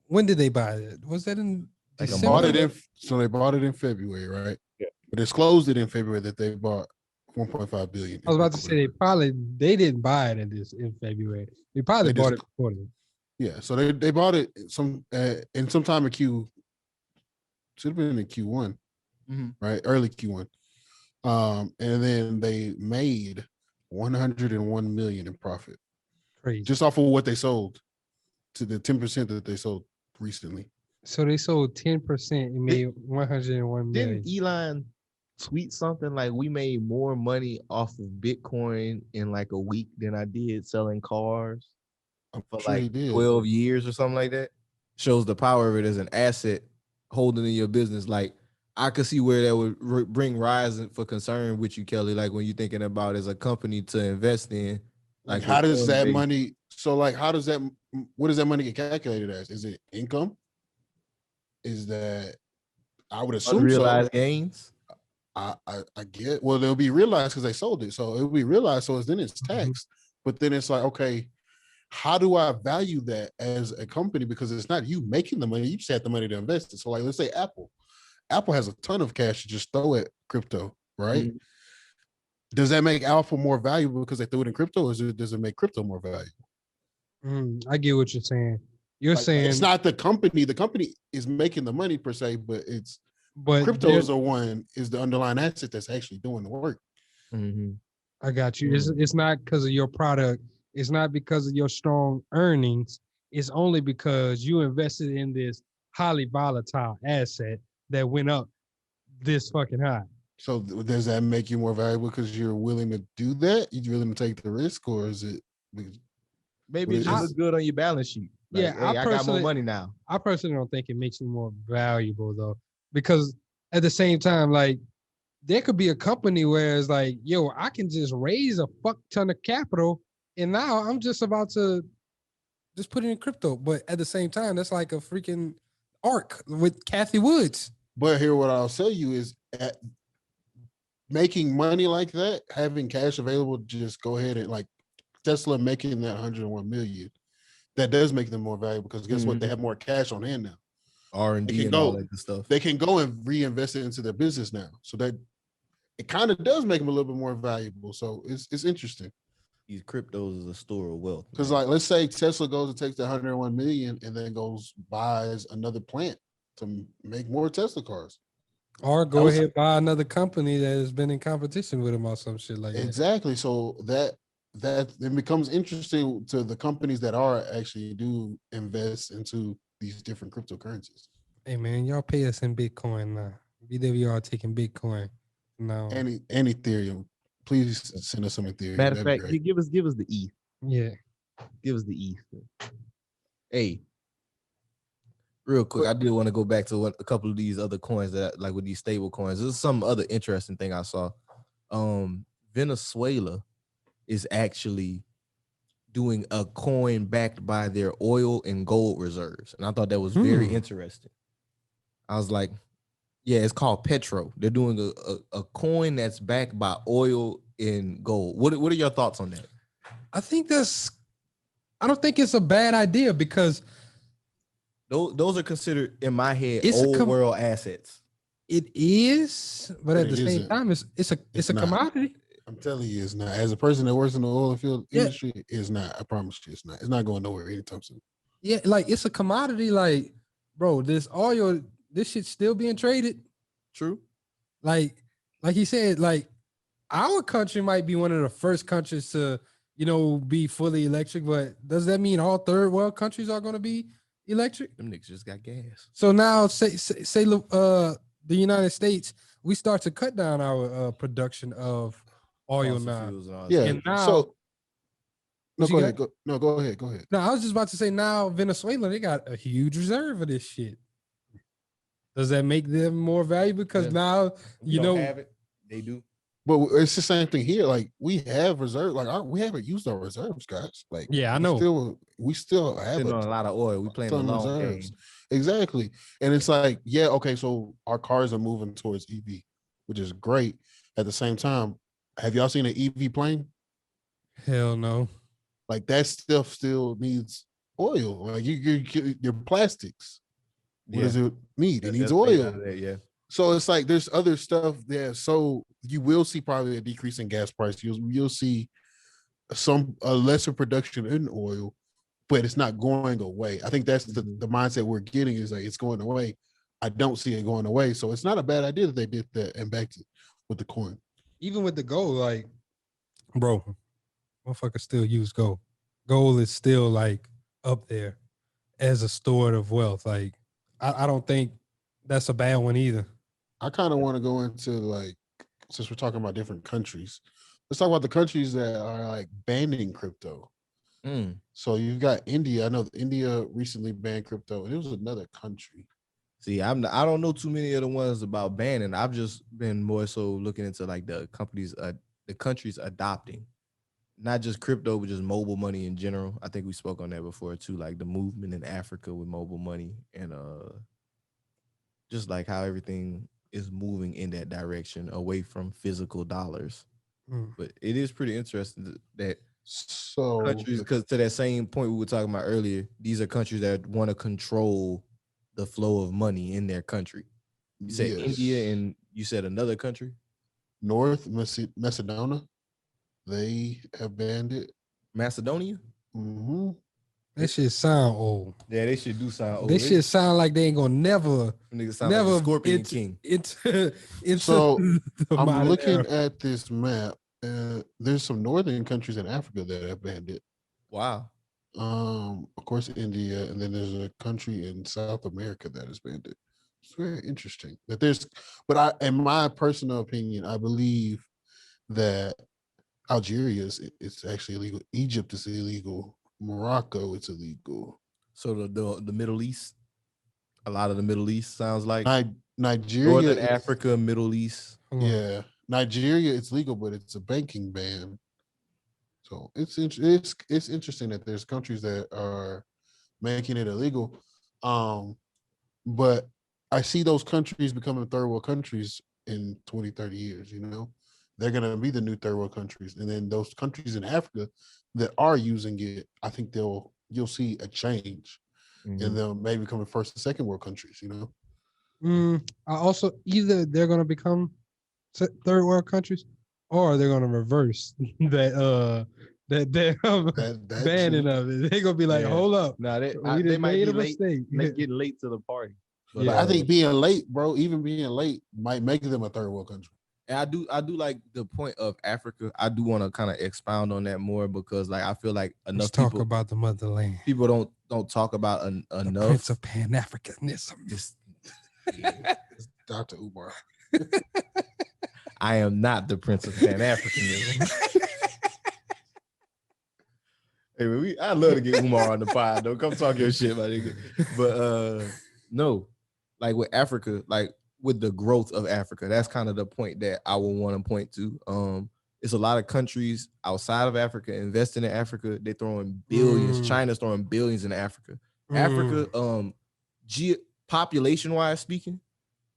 when did they buy it? Was that in December? So they bought it in February, right? Yeah. But disclosed it in February that they bought 1.5 billion. I was about to say they didn't buy it in February. They probably bought it before then. Yeah, so they bought it in sometime in should have been in Q1, right? Early Q1. And then they made 101 million in profit. Crazy. Just off of what they sold, to the 10% that they sold recently. So they sold 10% and made 101 million. Didn't Elon tweet something like, we made more money off of Bitcoin in like a week than I did selling cars for like 12 years or something like that? Shows the power of it as an asset holding in your business. Like, I could see where that would bring rise for concern with you, Kelly. Like, when you're thinking about as a company to invest in, like how does that money? So, like, what does that money get calculated as? Is it income? Is that, I would assume, unrealized gains? I get. Well, they'll be realized because they sold it, so it'll be realized. So then it's taxed. But then it's like, okay, how do I value that as a company? Because it's not you making the money; you just have the money to invest it. So, like, let's say Apple has a ton of cash to just throw at crypto, right? Does that make Apple more valuable because they threw it in crypto, or does it make crypto more valuable? I get what you're saying. You're saying it's not the company. The company is making the money per se, but crypto is the underlying asset that's actually doing the work. I got you. It's not because of your product. It's not because of your strong earnings. It's only because you invested in this highly volatile asset that went up this fucking high. So does that make you more valuable because you're willing to do that? You're willing to take the risk, or is it maybe it just looks good on your balance sheet? Like, yeah, hey, I got more money now. I personally don't think it makes you more valuable though, because at the same time, like, there could be a company where it's like, yo, I can just raise a fuck ton of capital, and now I'm just about to just put it in crypto. But at the same time, that's like a freaking arc with Kathy Woods. But here, what I'll tell you is, making money like that, having cash available, just go ahead and, like, Tesla making that 101 million, that does make them more valuable because guess what? They have more cash on hand now. R&D and all that good stuff. They can go and reinvest it into their business now. So that it kind of does make them a little bit more valuable. So it's interesting. these cryptos is a store of wealth. Because man. like, let's say Tesla goes and takes the 101 million and then goes buys another plant to make more Tesla cars. Or go ahead buy another company that has been in competition with them or some shit like that. Exactly. So that it becomes interesting to the companies that are actually do invest into these different cryptocurrencies. Hey man, y'all pay us in Bitcoin now. BWR taking Bitcoin now. And Ethereum. Please send us some Ethereum. Matter of That'd fact, be great. give us the ETH. Yeah. Give us the ETH. Hey, real quick, I did want to go back to a couple of these other coins that like with these stable coins. There's some other interesting thing I saw. Venezuela is actually doing a coin backed by their oil and gold reserves, and I thought that was very interesting. I was like, yeah, it's called Petro. They're doing a coin that's backed by oil and gold. What are your thoughts on that? I don't think it's a bad idea because those are considered in my head It's old world assets. it is, but at the same isn't. time, it's a not. commodity. I'm telling you, it's not. As a person that works in the oil field industry, it's not. I promise you, it's not. It's not going nowhere anytime soon. Yeah, like it's a commodity. Like, bro, this shit's still being traded. True. Like he said, like our country might be one of the first countries to, be fully electric, but does that mean all third world countries are going to be electric? Them niggas just got gas. So now say the United States, we start to cut down our production of oil now. Yeah. And now, so no, go ahead. Go ahead. Go ahead. No, I was just about to say now Venezuela, they got a huge reserve of this shit. Does that make them more valuable? Because now have it. They do. But it's the same thing here. Like we have reserves. Like we haven't used our reserves, guys. Like I know. We still have on a lot of oil. We playing a long game. Exactly. And it's like, yeah, okay. So our cars are moving towards EV, which is great. At the same time, have y'all seen an EV plane? Hell no. Like that stuff still needs oil. Like your plastics. What does it need? It needs oil. So it's like there's other stuff there. So you will see probably a decrease in gas price. You'll see a lesser production in oil, but it's not going away. I think that's the mindset we're getting is like it's going away. I don't see it going away. So it's not a bad idea that they did that and backed it with the coin. Even with the gold, like, bro, motherfuckers still use gold. Gold is still like up there as a store of wealth. Like, I don't think that's a bad one either. I kind of want to go into like, since we're talking about different countries, let's talk about the countries that are like banning crypto. So you've got India. I know India recently banned crypto, and it was another country. See, I don't know too many of the ones about banning. I've just been more so looking into like the countries adopting, not just crypto, but just mobile money in general. I think we spoke on that before too, like the movement in Africa with mobile money and just like how everything is moving in that direction away from physical dollars. But it is pretty interesting that countries, because to that same point we were talking about earlier, these are countries that want to control the flow of money in their country. You said India, and you said another country? North Macedonia. They have banned it. Macedonia? Mm-hmm. That shit sound old. Yeah, they should do sound old. This shit sound like they ain't gonna never like Scorpion King. So I'm looking at this map. There's some northern countries in Africa that have banned it. Wow. Of course, India, and then there's a country in South America that has banned it. It's very interesting that in my personal opinion, I believe that Algeria is actually illegal. Egypt is illegal. Morocco, it's illegal. So the Middle East, a lot of the Middle East sounds like Nigeria, Northern Africa, Middle East. Yeah, Nigeria, it's legal, but it's a banking ban. So it's interesting that there's countries that are making it illegal. But I see those countries becoming third world countries in 20, 30 years, They're going to be the new third world countries. And then those countries in Africa that are using it, I think you'll see a change. And they'll maybe become first and second world countries, I also, either they're going to become third world countries or they're going to reverse that that damn That banning true. of it. They gonna be like, Yeah. hold up, Nah, we they done might made be a late. mistake. They getting late to the party. But, Yeah. But I think being late, bro, even being late might make them a third world country. and I do like the point of Africa. I do want to kind of expound on that more because like I feel like Let's enough talk people about the motherland. people don't talk about The enough. Prince of Pan Africanism. This, It's Dr. Umar. I am not the Prince of Pan Africanism. Hey, man, I love to get Umar on the pod, though. Come talk your shit, my nigga. But no, like with Africa, like with the growth of Africa, that's kind of the point that I would want to point to. It's a lot of countries outside of Africa investing in Africa. They're throwing billions. China's throwing billions in Africa. Africa, population wise speaking,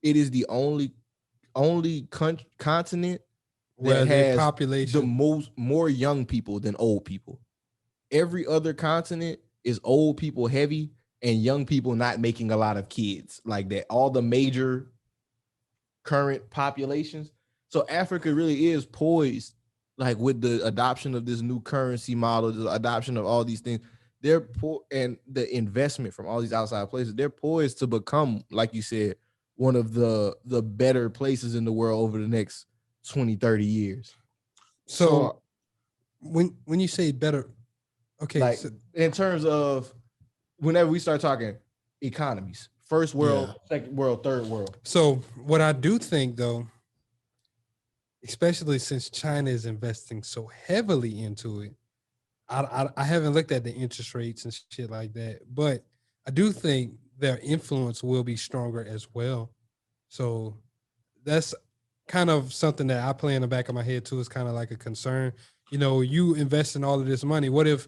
it is the only continent Where that the has population more young people than old people. Every other continent is old people heavy and young people not making a lot of kids like that. All the major current populations. So Africa really is poised, like with the adoption of this new currency model, the adoption of all these things. They're poor, and the investment from all these outside places. They're poised to become, like you said, one of the better places in the world over the next 20, 30 years. So when you say better, okay, Like so, in terms of whenever we start talking economies, first world, second world, third world. so what I do think though, especially since China is investing so heavily into it, I haven't looked at the interest rates and shit like that, but I do think their influence will be stronger as well. So that's kind of something that I play in the back of my head too. Is kind of like a concern. You know, you invest in all of this money. What if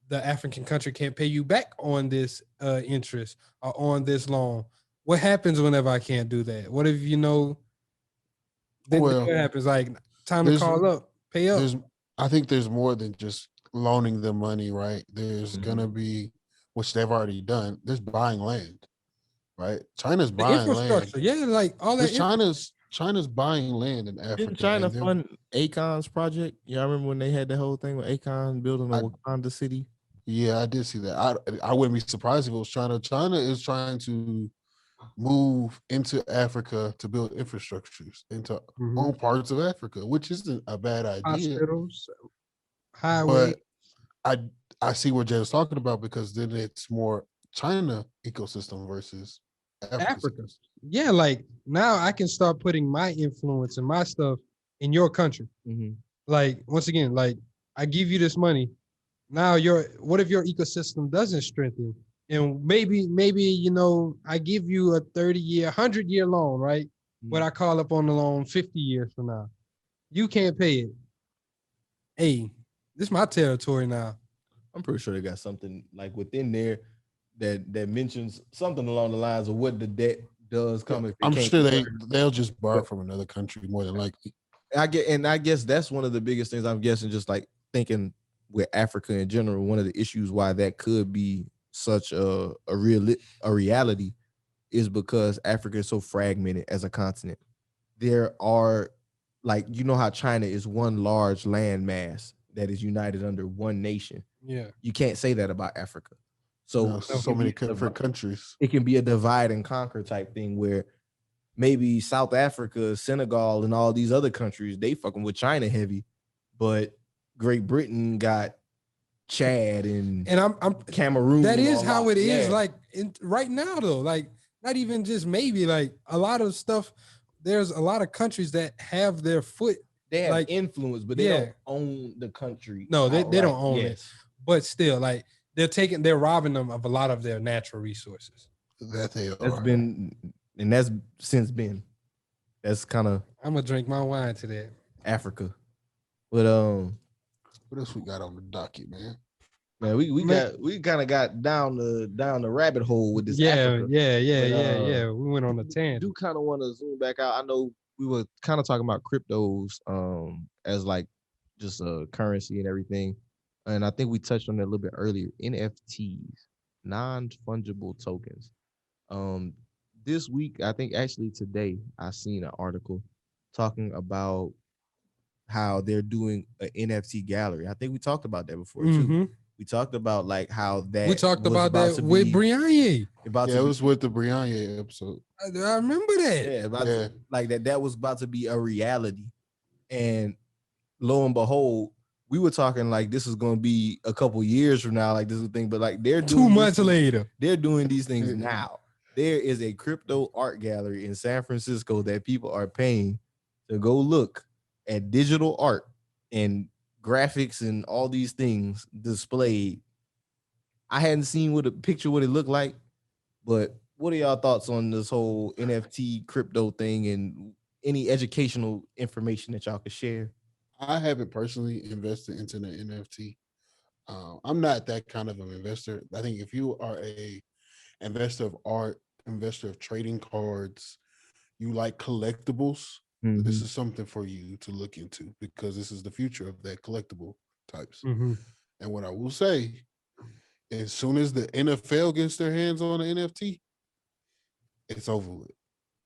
the African country can't pay you back on this interest or on this loan? What happens whenever I can't do that? What if then Well, what happens? Like time to there's- call up, pay up. I think there's more than just loaning them money, right? There's gonna be, which they've already done. There's buying land, right? China's The buying land. infrastructure, yeah, like all that. China's buying land in Africa. Didn't China fund Akon's project? Yeah, I remember when they had the whole thing with Akon building a Wakanda city. Yeah, I did see that. I wouldn't be surprised if it was China. China is trying to move into Africa to build infrastructures into all parts of Africa, which isn't a bad idea. Hospitals, highway. But I see what Jay was talking about because then it's more China ecosystem versus Africa. Yeah, like now I can start putting my influence and my stuff in your country. Like once again, like I give you this money. Now what if your ecosystem doesn't strengthen? And maybe, you know, I give you a 30-year, 100-year loan, right? But I call up on the loan 50 years from now. You can't pay it. Hey, this is my territory now. I'm pretty sure they got something like within there that mentions something along the lines of what the debt does come. If I'm sure they'll just borrow from another country more than likely. I guess that's one of the biggest things I'm guessing. Just like thinking with Africa in general, one of the issues why that could be such a reality is because Africa is so fragmented as a continent. There are, like, you know how China is one large landmass that is united under one nation. Yeah, you can't say that about Africa. So so many different countries. It can be a divide and conquer type thing where maybe South Africa, Senegal, and all these other countries, they fucking with China heavy, but Great Britain got Chad and I'm Cameroon. That is how it is. Yeah. Like right now, though, like not even just maybe, like a lot of stuff. There's a lot of countries that have their foot. They have like influence, but they don't own the country. No, they don't own it. But still, like they're robbing them of a lot of their natural resources. That's since been. That's kind of. I'm gonna drink my wine to that. Africa, but what else we got on the docket, man? Man, we kind of got down the rabbit hole with this. Africa. Yeah. We went on a tangent. I do kind of want to zoom back out. I know we were kind of talking about cryptos as like just a currency and everything, and I think we touched on that a little bit earlier. NFTs, non-fungible tokens. This week, I think actually today, I seen an article talking about how they're doing an NFT gallery. I think we talked about that before too. Mhm. We talked about like how that We talked was about that to with be Brianye. about Yeah, to it be, was with the Brianye episode. I remember that. yeah, about Yeah. like that was about to be a reality. And lo and behold, we were talking like this is going to be a couple years from now, like this is the thing, but like they're 2 doing months later. they're doing these things now. There is a crypto art gallery in San Francisco that people are paying to go look at digital art and graphics and all these things displayed. I hadn't seen what it looked like, but what are y'all thoughts on this whole NFT crypto thing and any educational information that y'all could share? I haven't personally invested into the NFT. I'm not that kind of an investor. I think if you are a investor of art, investor of trading cards, you like collectibles, this is something for you to look into because this is the future of that collectible types. Mm-hmm. And what I will say, as soon as the NFL gets their hands on an NFT, it's over with.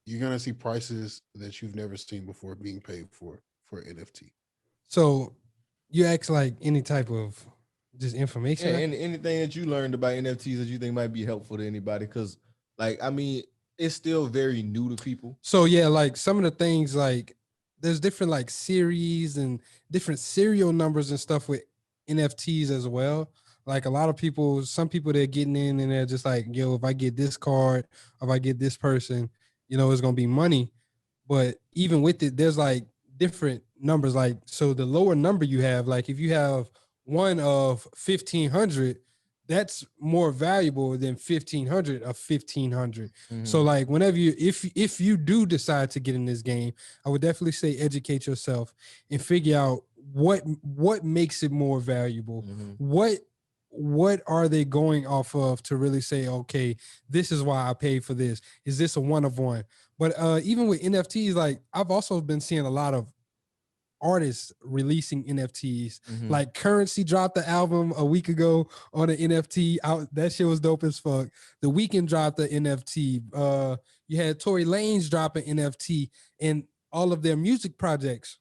You're gonna see prices that you've never seen before being paid for NFT. So you ask like any type of just information. Yeah, and anything that you learned about NFTs that you think might be helpful to anybody, because like I mean, it's still very new to people. So yeah, like some of the things like there's different like series and different serial numbers and stuff with NFTs as well. Like a lot of people, some people they're getting in and they're just like, yo, if I get this card, if I get this person, it's gonna be money. But even with it, there's like different numbers. Like so, the lower number you have, like if you have one of 1,500, that's more valuable than 1,500 of 1,500. So like whenever if you do decide to get in this game, I would definitely say educate yourself and figure out what makes it more valuable. What are they going off of to really say, okay, this is why I paid for this? Is this a one of one? But even with NFTs, like I've also been seeing a lot of artists releasing NFTs. Like Currency dropped the album a week ago on an NFT. That shit was dope as fuck. The Weeknd dropped the NFT. You had Tory Lanez drop an NFT in all of their music projects.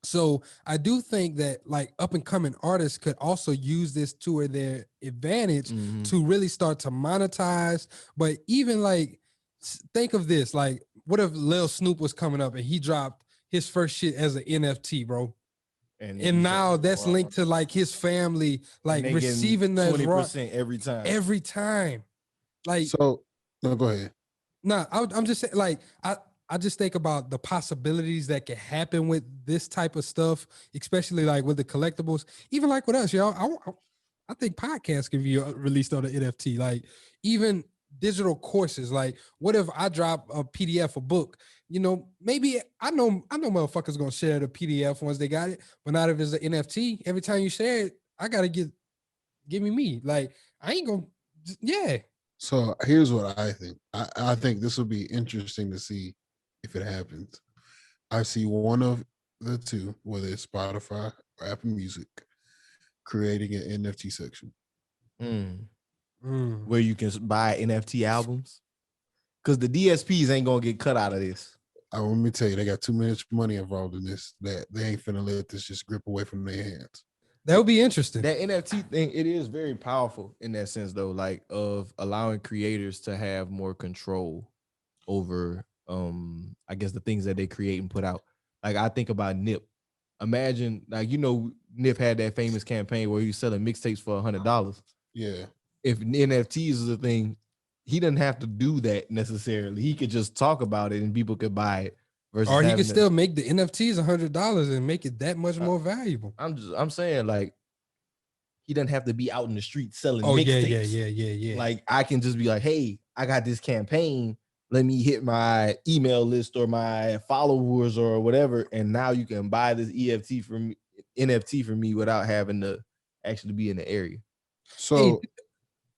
So I do think that like up and coming artists could also use this to their advantage to really start to monetize. But even like think of this, like what if Lil Snoop was coming up and he dropped his first shit as an NFT, bro? And now that's linked to like his family, like receiving that 20% every time. Like so, no, go ahead. No, I'm just saying, like I just think about the possibilities that could happen with this type of stuff, especially like with the collectibles. Even like with us, y'all. I think podcasts can be released on the NFT. Like even digital courses. Like what if I drop a PDF, a book? Maybe I know motherfuckers gonna share the PDF once they got it, but not if it's an NFT. Every time you share it, I gotta give me. Like I ain't gonna. Yeah. So here's what I think. I think this will be interesting to see if it happens. I see one of the two, whether it's Spotify or Apple Music, creating an NFT section. Where you can buy NFT albums. Because the DSPs ain't going to get cut out of this. Let me tell you, they got too much money involved in this that they ain't finna let this just grip away from their hands. That would be interesting. That NFT thing, it is very powerful in that sense, though, like of allowing creators to have more control over, I guess, the things that they create and put out. Like I think about Nip. Imagine, like, Nip had that famous campaign where he was selling mixtapes for $100. Yeah. If NFTs is a thing, he doesn't have to do that necessarily. He could just talk about it and people could buy it. Or he could still make the NFTs $100 and make it that much more valuable. I'm saying like he doesn't have to be out in the street selling mixtapes. Yeah. Like I can just be like, hey, I got this campaign. Let me hit my email list or my followers or whatever, and now you can buy this NFT from me without having to actually be in the area. So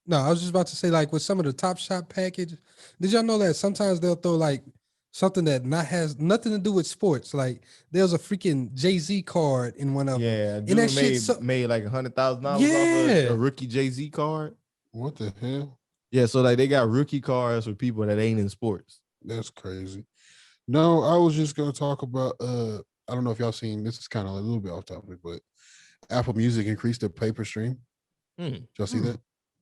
no, I was just about to say, like with some of the Top Shop package, did y'all know that sometimes they'll throw like something that has nothing to do with sports? Like there's a freaking Jay-Z card in one of them. Yeah, and that made like $100,000 off a rookie Jay-Z card. What the hell? Yeah, so like they got rookie cards for people that ain't in sports. That's crazy. No, I was just gonna talk about I don't know if y'all seen this is kind of a little bit off topic, but Apple Music increased their pay per stream. Did y'all see that?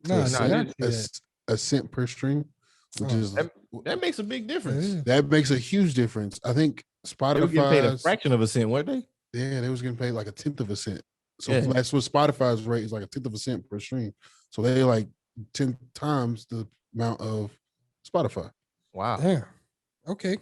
No, To I didn't see that. a cent per stream, which is That makes a big difference. that makes a huge difference. I think They were getting paid a Spotify's fraction of a cent, weren't they? yeah, they was getting paid like a tenth of a cent. So Yeah. that's what Spotify's rate is, like a tenth of a cent per stream. So they like 10 times the amount of Spotify. Wow. Damn. Okay.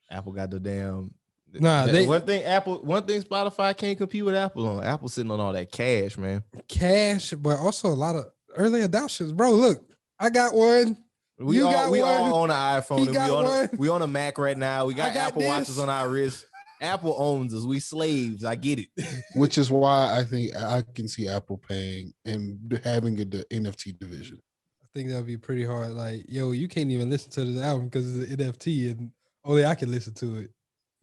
Apple got the damn. Nah, one thing Spotify can't compete with Apple on. Apple's sitting on all that cash, man. Cash, but also a lot of early adoptions. Bro, look, I got one. We all own an iPhone. We on a Mac right now. We got Apple Watches on our wrist. Apple owns us. We slaves. I get it. Which is why I think I can see Apple paying and having the NFT division. I think that'd be pretty hard. Like, yo, you can't even listen to this album because it's an NFT and only I can listen to it.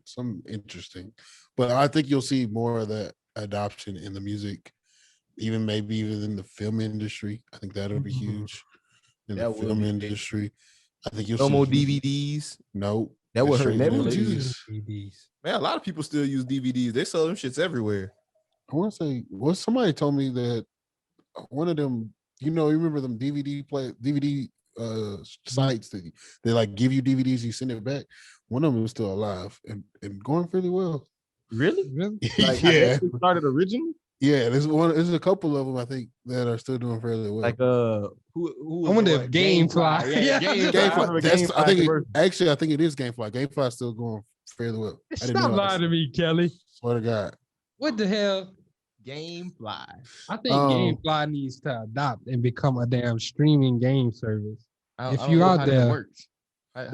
Some interesting. But I think you'll see more of that adoption in the music, maybe even in the film industry. I think that'll be huge. In the film industry. I think you'll see more DVDs. No. That would hurt DVDs. Man, a lot of people still use DVDs. They sell them shits everywhere. I want to say, somebody told me that one of them, you remember them DVD sites that they like give you DVDs, you send it back. One of them is still alive and going really well. Really? Like, yeah. It started originally? Yeah, there's a couple of them I think that are still doing fairly well. Like who I wonder if Gamefly. Yeah, Gamefly. I think it is Gamefly. Gamefly is still going fairly well. Stop lying to me, Kelly. Swear to God. What the hell? Gamefly. I think Gamefly needs to adopt and become a damn streaming game service. If you out there, I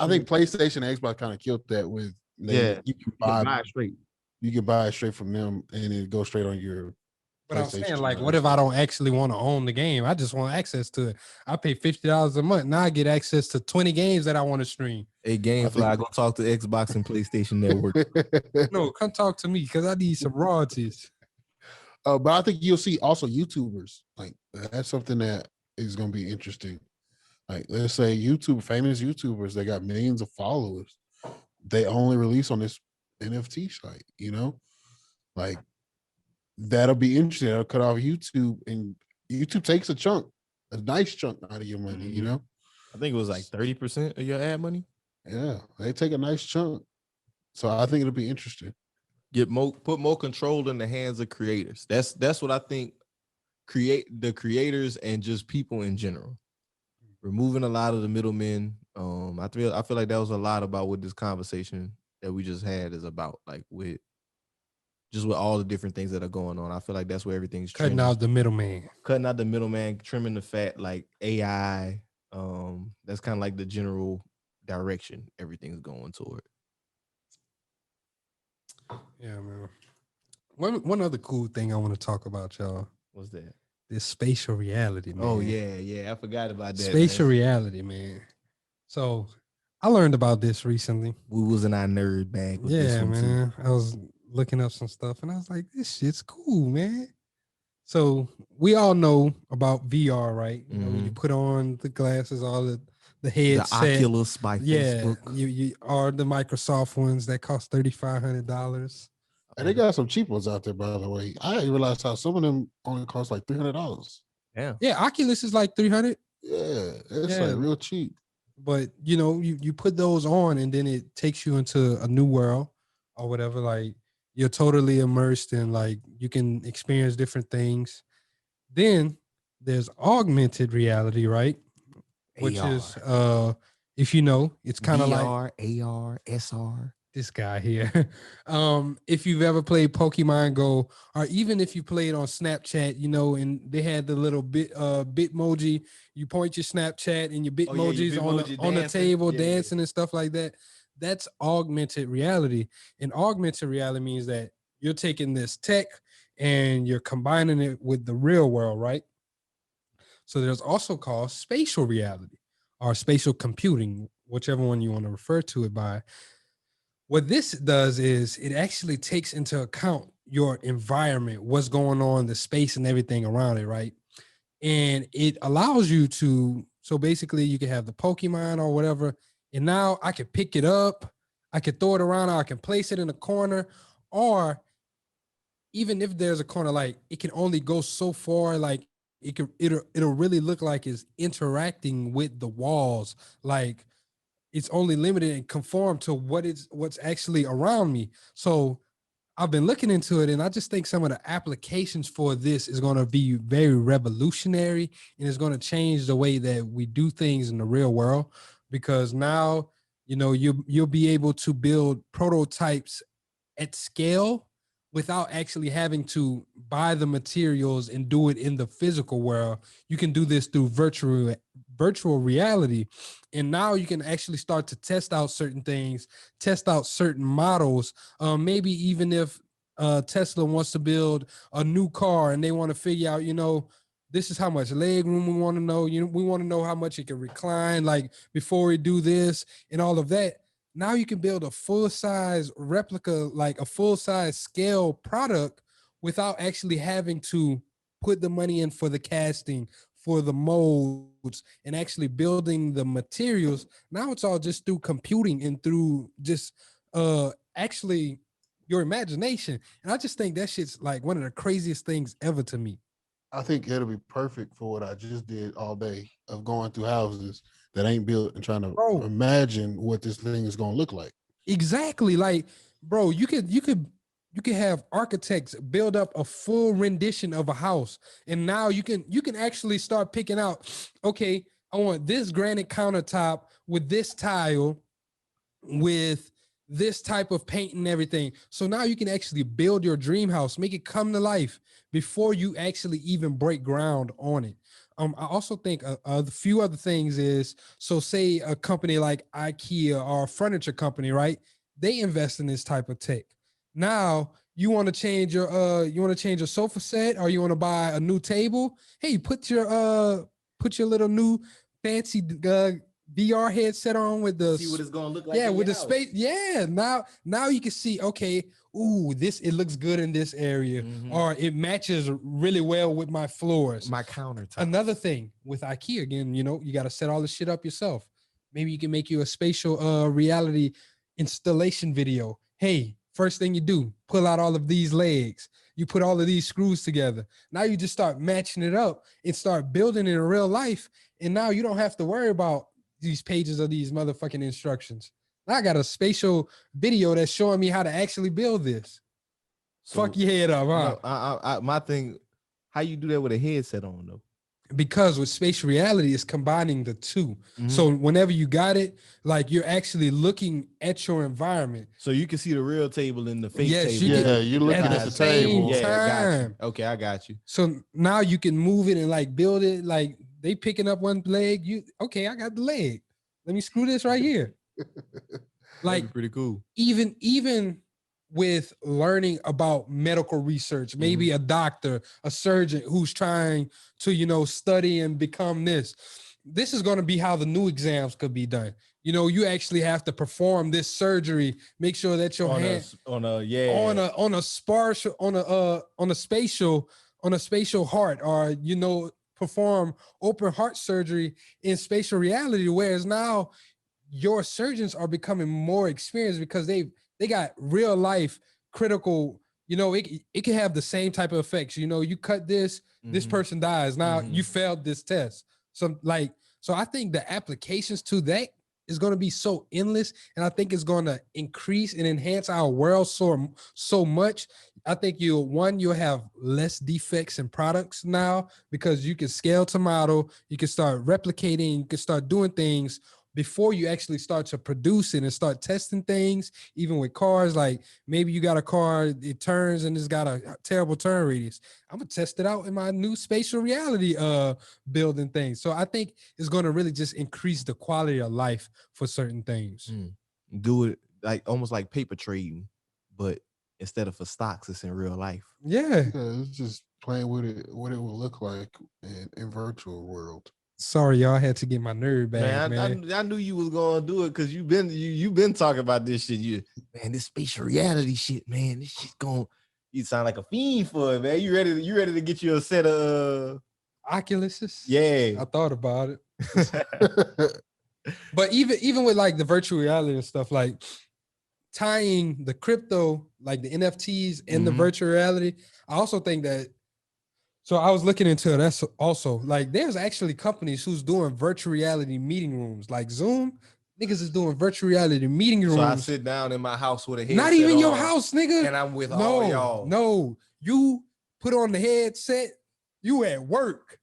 think PlayStation and Xbox kind of killed that with you can buy it straight. You can buy it straight from them and it goes straight on your. But I'm saying, like, what if I don't actually want to own the game? I just want access to it. I pay $50 a month. Now I get access to 20 games that I want to stream. Hey, Gamefly, go talk to Xbox and PlayStation Network. No, come talk to me because I need some royalties. But I think you'll see also YouTubers. Like, that's something that is going to be interesting. Like, let's say famous YouTubers, they got millions of followers. They only release on this NFT site, like that'll be interesting. That'll cut off YouTube, and YouTube takes a nice chunk out of your money, I think it was like 30% of your ad money. Yeah, they take a nice chunk. So I think it'll be interesting. Put more control in the hands of creators. That's what I think. The creators and just people in general. Removing a lot of the middlemen. I feel like that was a lot about what this conversation that we just had is about, like with all the different things that are going on. I feel like that's where everything's cutting out the middleman, trimming the fat, like AI. That's kind of like the general direction everything's going toward. Yeah, man. One other cool thing I want to talk about, y'all. What's that? This spatial reality, man. Oh yeah, I forgot about that. Spatial reality, man. So I learned about this recently. We was in our nerd bag with this one, man. too. I was looking up some stuff and I was like, this shit's cool, man. So we all know about VR, right? When you put on the glasses, all the headset. The Oculus by Facebook. You are the Microsoft ones that cost $3,500. And they got some cheap ones out there, by the way. I didn't realize how some of them only cost like $300. Yeah, Oculus is like $300. Yeah, it's like real cheap. But you put those on and then it takes you into a new world or whatever. Like you're totally immersed in, like, you can experience different things. Then there's augmented reality, right? Which is if it's kind of like AR, SR. This guy here. If you've ever played Pokemon Go, or even if you played on Snapchat, and they had the little Bitmoji, you point your Snapchat and your Bitmojis on the table dancing and stuff like that. That's augmented reality. And augmented reality means that you're taking this tech and you're combining it with the real world, right? So there's also called spatial reality or spatial computing, whichever one you want to refer to it by. What this does is it actually takes into account your environment, what's going on, the space and everything around it, right? And it allows you to, so basically you can have the Pokemon or whatever, and now I can pick it up, I can throw it around, or I can place it in a corner, or even if there's a corner, like it can only go so far, like it'll really look like it's interacting with the walls, like it's only limited and conform to what's actually around me. So I've been looking into it, and I just think some of the applications for this is going to be very revolutionary, and it's going to change the way that we do things in the real world. Because now, you'll be able to build prototypes at scale without actually having to buy the materials and do it in the physical world. You can do this through virtual reality. And now you can actually start to test out certain things, test out certain models. Maybe even if Tesla wants to build a new car and they want to figure out, this is how much leg room we want to know. We want to know how much it can recline, like before we do this and all of that. Now you can build a full-size replica, like a full-size scale product without actually having to put the money in for the casting, for the molds, and actually building the materials. Now it's all just through computing and through just actually your imagination. And I just think that shit's like one of the craziest things ever to me. I think it'll be perfect for what I just did all day of going through houses that ain't built and trying to imagine what this thing is going to look like. Exactly. Like, bro, you could have architects build up a full rendition of a house, and now you can actually start picking out, okay, I want this granite countertop with this tile, with this type of paint and everything. So now you can actually build your dream house, make it come to life before you actually even break ground on it. I also think a few other things is, so say a company like IKEA or a furniture company, right? They invest in this type of tech. Now you want to change your sofa set, or you want to buy a new table. Hey, put your little new fancy VR headset on with the, see what it's gonna look like. Yeah, with the house. space. Yeah, now you can see, okay, ooh, it looks good in this area, or it matches really well with my floors, my countertop. Another thing with IKEA, again, you got to set all this shit up yourself. Maybe you can make you a spatial reality installation video. Hey, first thing you do, pull out all of these legs. You put all of these screws together. Now you just start matching it up and start building it in real life. And now you don't have to worry about these pages of these motherfucking instructions. Now I got a spatial video that's showing me how to actually build this. So, fuck your head up, huh? No, my thing, how you do that with a headset on though? Because with spatial reality, it's combining the two. So whenever you got it, like you're actually looking at your environment. So you can see the real table in the fake table. You're looking at the table. Yeah, got you. Okay, I got you. So now you can move it and like build it. Like they picking up one leg. Okay, I got the leg. Let me screw this right here. Like pretty cool. Even with learning about medical research, maybe a doctor, a surgeon who's trying to, study and become this. This is going to be how the new exams could be done. You actually have to perform this surgery, make sure that your hand on a spatial heart, or perform open heart surgery in spatial reality, whereas now your surgeons are becoming more experienced because they got real life critical, it can have the same type of effects. You cut this, this person dies. Now you failed this test. So I think the applications to that is going to be so endless, and I think it's going to increase and enhance our world so much. I think you'll have less defects in products now because you can scale to model, you can start replicating, you can start doing things before you actually start to produce it and start testing things. Even with cars, like maybe you got a car, it turns and it's got a terrible turn radius. I'm gonna test it out in my new spatial reality building things. So I think it's gonna really just increase the quality of life for certain things. Do it like almost like paper trading, but instead of for stocks, it's in real life. Yeah, it's just playing with it, what it will look like in virtual world. Sorry, y'all, I had to get my nerd back, man. I knew you was gonna do it because you've been talking about this shit. This spatial reality shit, man. This shit you sound like a fiend for it, man. You ready to get you a set of Oculuses? Yeah. I thought about it. But even with like the virtual reality and stuff, like tying the crypto, like the NFTs and the virtual reality, I also think that. So I was looking into it. That's also like there's actually companies who's doing virtual reality meeting rooms, like Zoom. Niggas is doing virtual reality meeting rooms. So I sit down in my house with a headset. Not even your on, house, nigga. And I'm with all y'all. No, you put on the headset. You at work.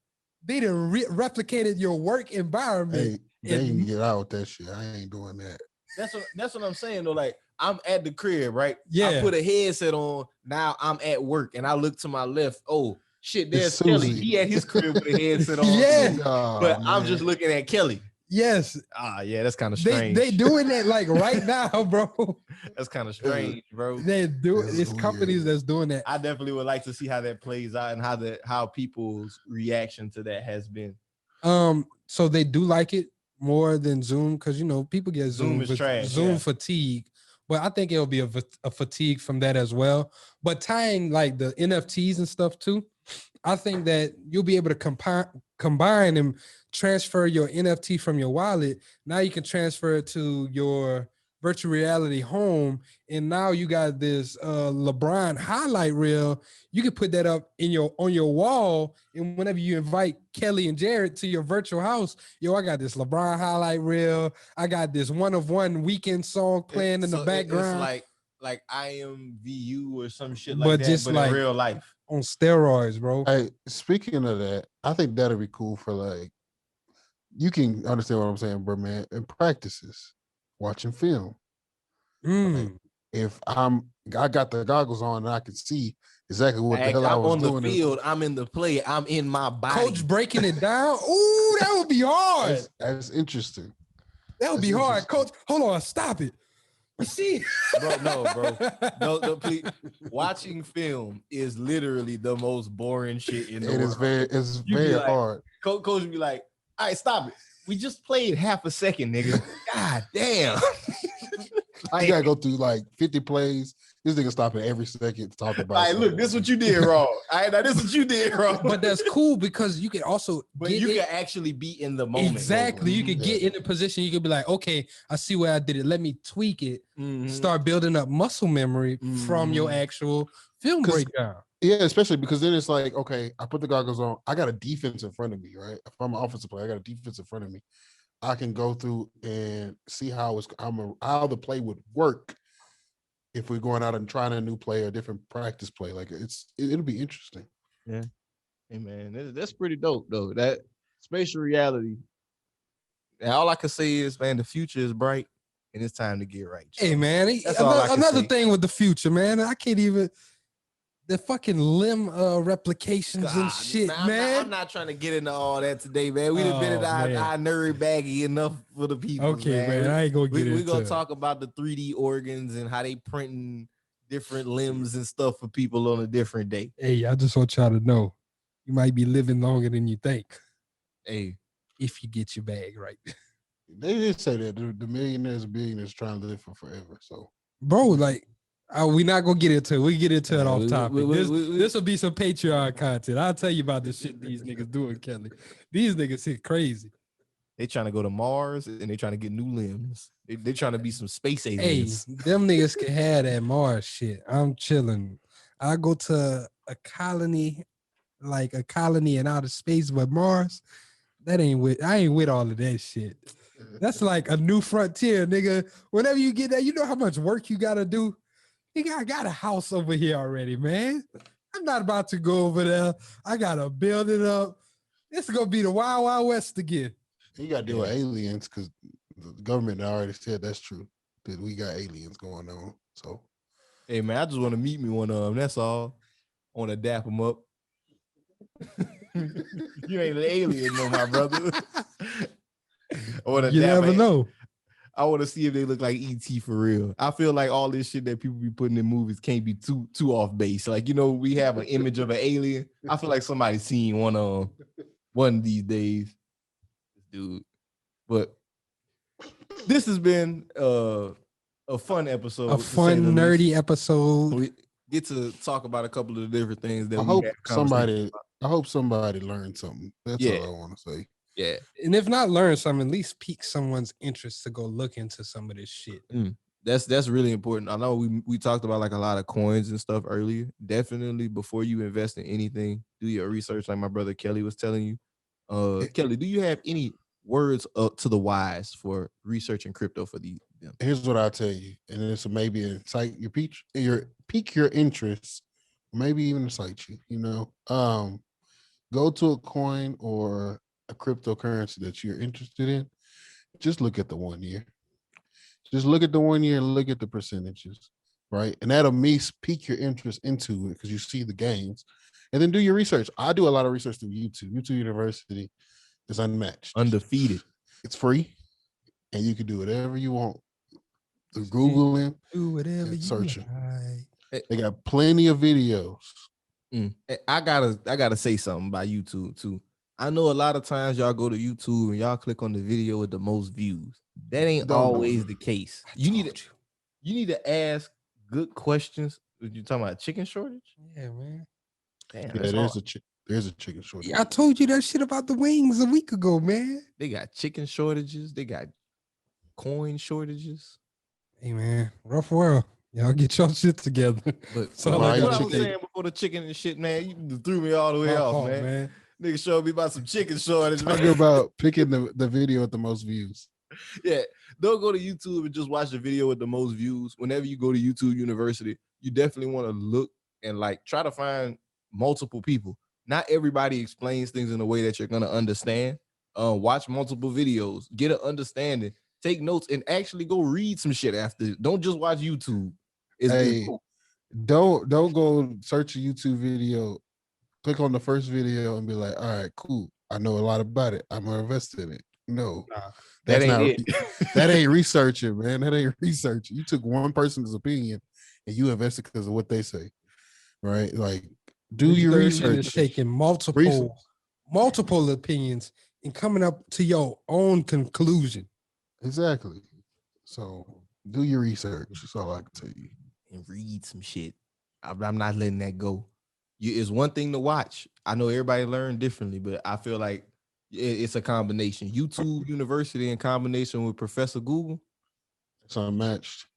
They done replicated your work environment. Hey, they can get out with that shit. I ain't doing that. That's what I'm saying though. Like I'm at the crib, right? Yeah. I put a headset on. Now I'm at work, and I look to my left. Oh shit, there's It's Kelly. Susie. He at his crib with a headset on. Yeah. But I'm just looking at Kelly. Yes. Yeah, that's kind of strange. They doing that like right now, bro. That's kind of strange, bro. They do. That's It's weird. companies that's doing that. I definitely would like to see how that plays out and how people's reaction to that has been. So they do like it more than Zoom because people get Zoom is trash, Zoom fatigue. But I think it'll be a fatigue from that as well. But tying like the NFTs and stuff too, I think that you'll be able to combine and transfer your NFT from your wallet. Now you can transfer it to your virtual reality home, and now you got this LeBron highlight reel. You can put that up on your wall, and whenever you invite Kelly and Jared to your virtual house, I got this LeBron highlight reel. I got this one of one weekend song playing in the background. It's like IMVU or some shit But like that, just but like in real life. On steroids, bro. Hey, speaking of that, I think that'll be cool for like, you can understand what I'm saying, bro, man. In practices, watching film. Like, if I got the goggles on and I can see exactly what the hell I was doing. I'm on the field. I'm in the play. I'm in my body. Coach breaking it down. Ooh, that would be hard. That's interesting. That would be hard. Coach, hold on. Stop it. You see? bro. No, please. Watching film is literally the most boring shit in the world. It's very hard. Coach be like, all right, stop it. We just played half a second, nigga. God damn. You gotta go through like 50 plays. This nigga stopping every second to talk about. All right, look, this is what you did wrong. All right, now this is what you did wrong. But that's cool because you can also can actually be in the moment. Exactly. You can get in a position. You can be like, okay, I see where I did it. Let me tweak it. Start building up muscle memory from your actual film breakdown. Yeah, especially because then it's like, okay, I put the goggles on. I got a defense in front of me, right? If I'm an offensive player, I got a defense in front of me. I can go through and see how the play would work if we're going out and trying a new play or a different practice play. Like it'll be interesting. Yeah. Hey man, that's pretty dope though. That spatial reality. And all I can say is, man, the future is bright and it's time to get right. Hey man, another thing with the future, man. I can't even the fucking limb replications and shit, man. I'm not trying to get into all that today, man. We'd have been in our nerd baggy enough for the people. Okay, man. I ain't gonna get into it. We're gonna talk about the 3D organs and how they printing different limbs and stuff for people on a different day. Hey, I just want y'all to know you might be living longer than you think. Hey, if you get your bag right. They did say that the millionaires and billionaires trying to live for forever. So, bro, like, we're not gonna get into it. We get into it off topic. This will be some Patreon content. I'll tell you about the shit these niggas doing, Kelly. These niggas hit crazy. They trying to go to Mars and they trying to get new limbs. They trying to be some space aliens. Hey, them niggas can have that Mars shit. I'm chilling. I go to a colony in outer space, but Mars, I ain't with all of that shit. That's like a new frontier, nigga. Whenever you get that, you know how much work you gotta do. I got a house over here already, man. I'm not about to go over there. I gotta build it up. It's gonna be the Wild Wild West again. You gotta deal with aliens because the government already said that's true. That we got aliens going on. So, hey man, I just want to meet me one of them. That's all. I want to dap them up. You ain't an alien, no, my brother. You never know. I want to see if they look like E.T. for real. I feel like all this shit that people be putting in movies can't be too off base. Like, we have an image of an alien. I feel like somebody's seen one of these days, dude. But this has been a fun episode. A fun, nerdy episode. We get to talk about a couple of the different things that I hope somebody learned something. That's all I want to say. Yeah. And if not learn something, at least pique someone's interest to go look into some of this shit. That's really important. I know we talked about like a lot of coins and stuff earlier. Definitely before you invest in anything, do your research like my brother Kelly was telling you. Kelly, do you have any words to the wise for researching crypto for them? Here's what I'll tell you, and this will maybe incite pique your interest, maybe even incite you. Go to a coin or a cryptocurrency that you're interested in. Just look at the 1 year. Just look at the 1 year and look at the percentages, right? And that'll pique your interest into it because you see the gains. And then do your research. I do a lot of research through YouTube. YouTube University is unmatched. Undefeated. It's free, and you can do whatever you want through Googling, do whatever you searching. like. They got plenty of videos. I gotta say something about YouTube too. I know a lot of times y'all go to YouTube and y'all click on the video with the most views. That ain't always the case. You need to ask good questions. You talking about chicken shortage? Yeah, man. Damn, yeah, there's a chicken shortage. Yeah, I told you that shit about the wings a week ago, man. They got chicken shortages. They got coin shortages. Hey, man, rough world. Y'all get your shit together. But so what I was saying before the chicken and shit, man, you threw me all the way off, man. Nigga showed me about some chicken shortage. Talking about picking the video with the most views. Yeah, don't go to YouTube and just watch the video with the most views. Whenever you go to YouTube University, you definitely want to look and like try to find multiple people. Not everybody explains things in a way that you're gonna understand. Watch multiple videos, get an understanding, take notes, and actually go read some shit after. Don't just watch YouTube. Don't go search a YouTube video, click on the first video and be like, all right, cool. I know a lot about it. I'm gonna invest in it. No, that ain't it. That ain't researching, man. That ain't researching. You took one person's opinion and you invested because of what they say, right? Like, do your research. Taking multiple opinions and coming up to your own conclusion. Exactly. So do your research. That's all I can tell you. And read some shit. I'm not letting that go. It's one thing to watch. I know everybody learn differently, but I feel like it's a combination. YouTube University in combination with Professor Google. It's unmatched.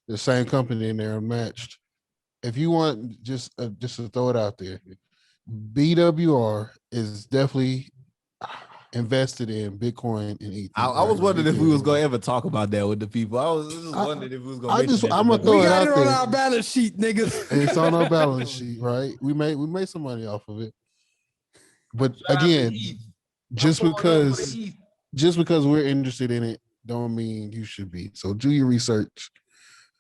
The same company in there, unmatched. If you want, just to throw it out there, BWR is definitely invested in Bitcoin and Ether. I was wondering if we was gonna ever talk about that with the people. I was just wondering if we was gonna. I'm gonna throw it out there. We got it on our balance sheet, niggas. It's on our balance sheet, right? We made some money off of it, but again, just because we're interested in it, don't mean you should be. So do your research,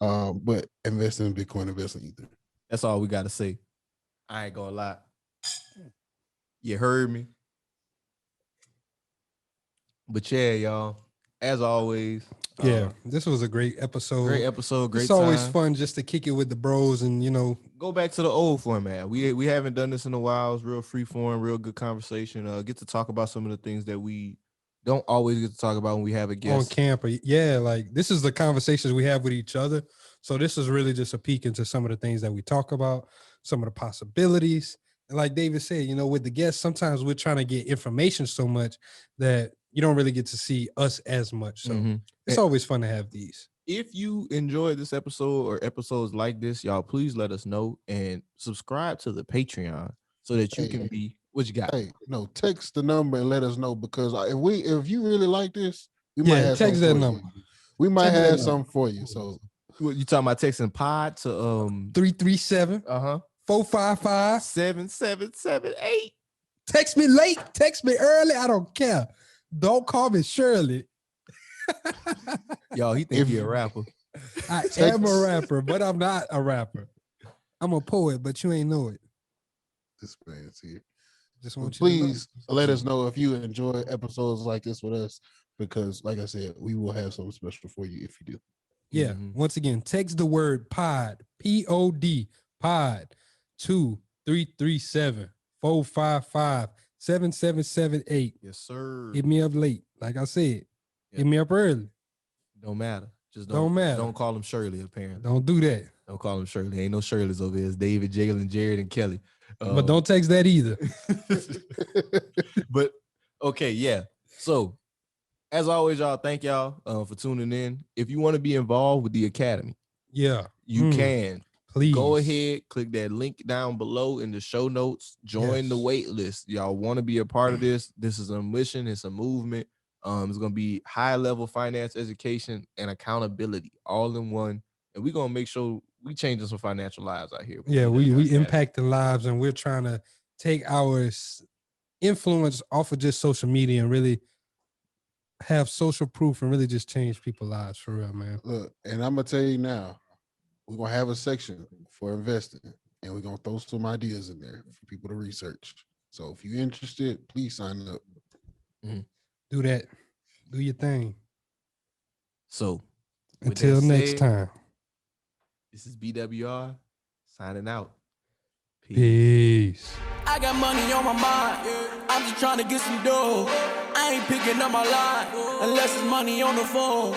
but invest in Bitcoin, invest in Ether. That's all we gotta say. I ain't gonna lie. You heard me. But yeah, y'all, as always. Yeah, this was a great episode. Great episode, great It's time. always fun just to kick it with the bros and, go back to the old format. We haven't done this in a while. It's real free form, real good conversation. Get to talk about some of the things that we don't always get to talk about when we have a guest. On camper. Yeah, like this is the conversations we have with each other. So this is really just a peek into some of the things that we talk about, some of the possibilities. And like David said, with the guests, sometimes we're trying to get information so much that you don't really get to see us as much. So it's always fun to have these. If you enjoyed this episode or episodes like this, y'all, please let us know and subscribe to the Patreon so that you can be what you got. Hey, no, text the number and let us know, because if you really like this, we might have text that number. We might have something for you. So what you talking about? Texting pod to 337 455 7778. Text me late, text me early. I don't care. Don't call me Shirley. Y'all, he think he a rapper. I am a rapper, but I'm not a rapper. I'm a poet, but you ain't know it. This man's here. Just want you please let us know if you enjoy episodes like this with us, because like I said, we will have something special for you if you do. Yeah. Once again, text the word pod, POD, pod 2337 455 7778. Yes, sir. Hit me up late. Like I said, hit me up early. Don't matter. Just don't matter. Don't call him Shirley, apparently. Don't do that. Don't call him Shirley. Ain't no Shirleys over here. It's David, Jalen, Jared, and Kelly. But don't text that either. But okay, yeah. So as always, y'all, thank y'all for tuning in. If you want to be involved with the Academy, Yeah. you can. Please. Go ahead, click that link down below in the show notes. Join the wait list. Y'all want to be a part of this. This is a mission. It's a movement. It's going to be high level finance education and accountability all in one. And we're going to make sure we changing some financial lives out here. Yeah, we impact the lives, and we're trying to take our influence off of just social media and really have social proof and really just change people's lives for real, man. Look, and I'm gonna tell you now, we're gonna have a section for investing, and we're gonna throw some ideas in there for people to research. So if you're interested, please sign up. Do that. Do your thing. So until next time, this is BWR signing out. Peace. I got money on my mind. I'm just trying to get some dough. I ain't picking up my line unless it's money on the phone.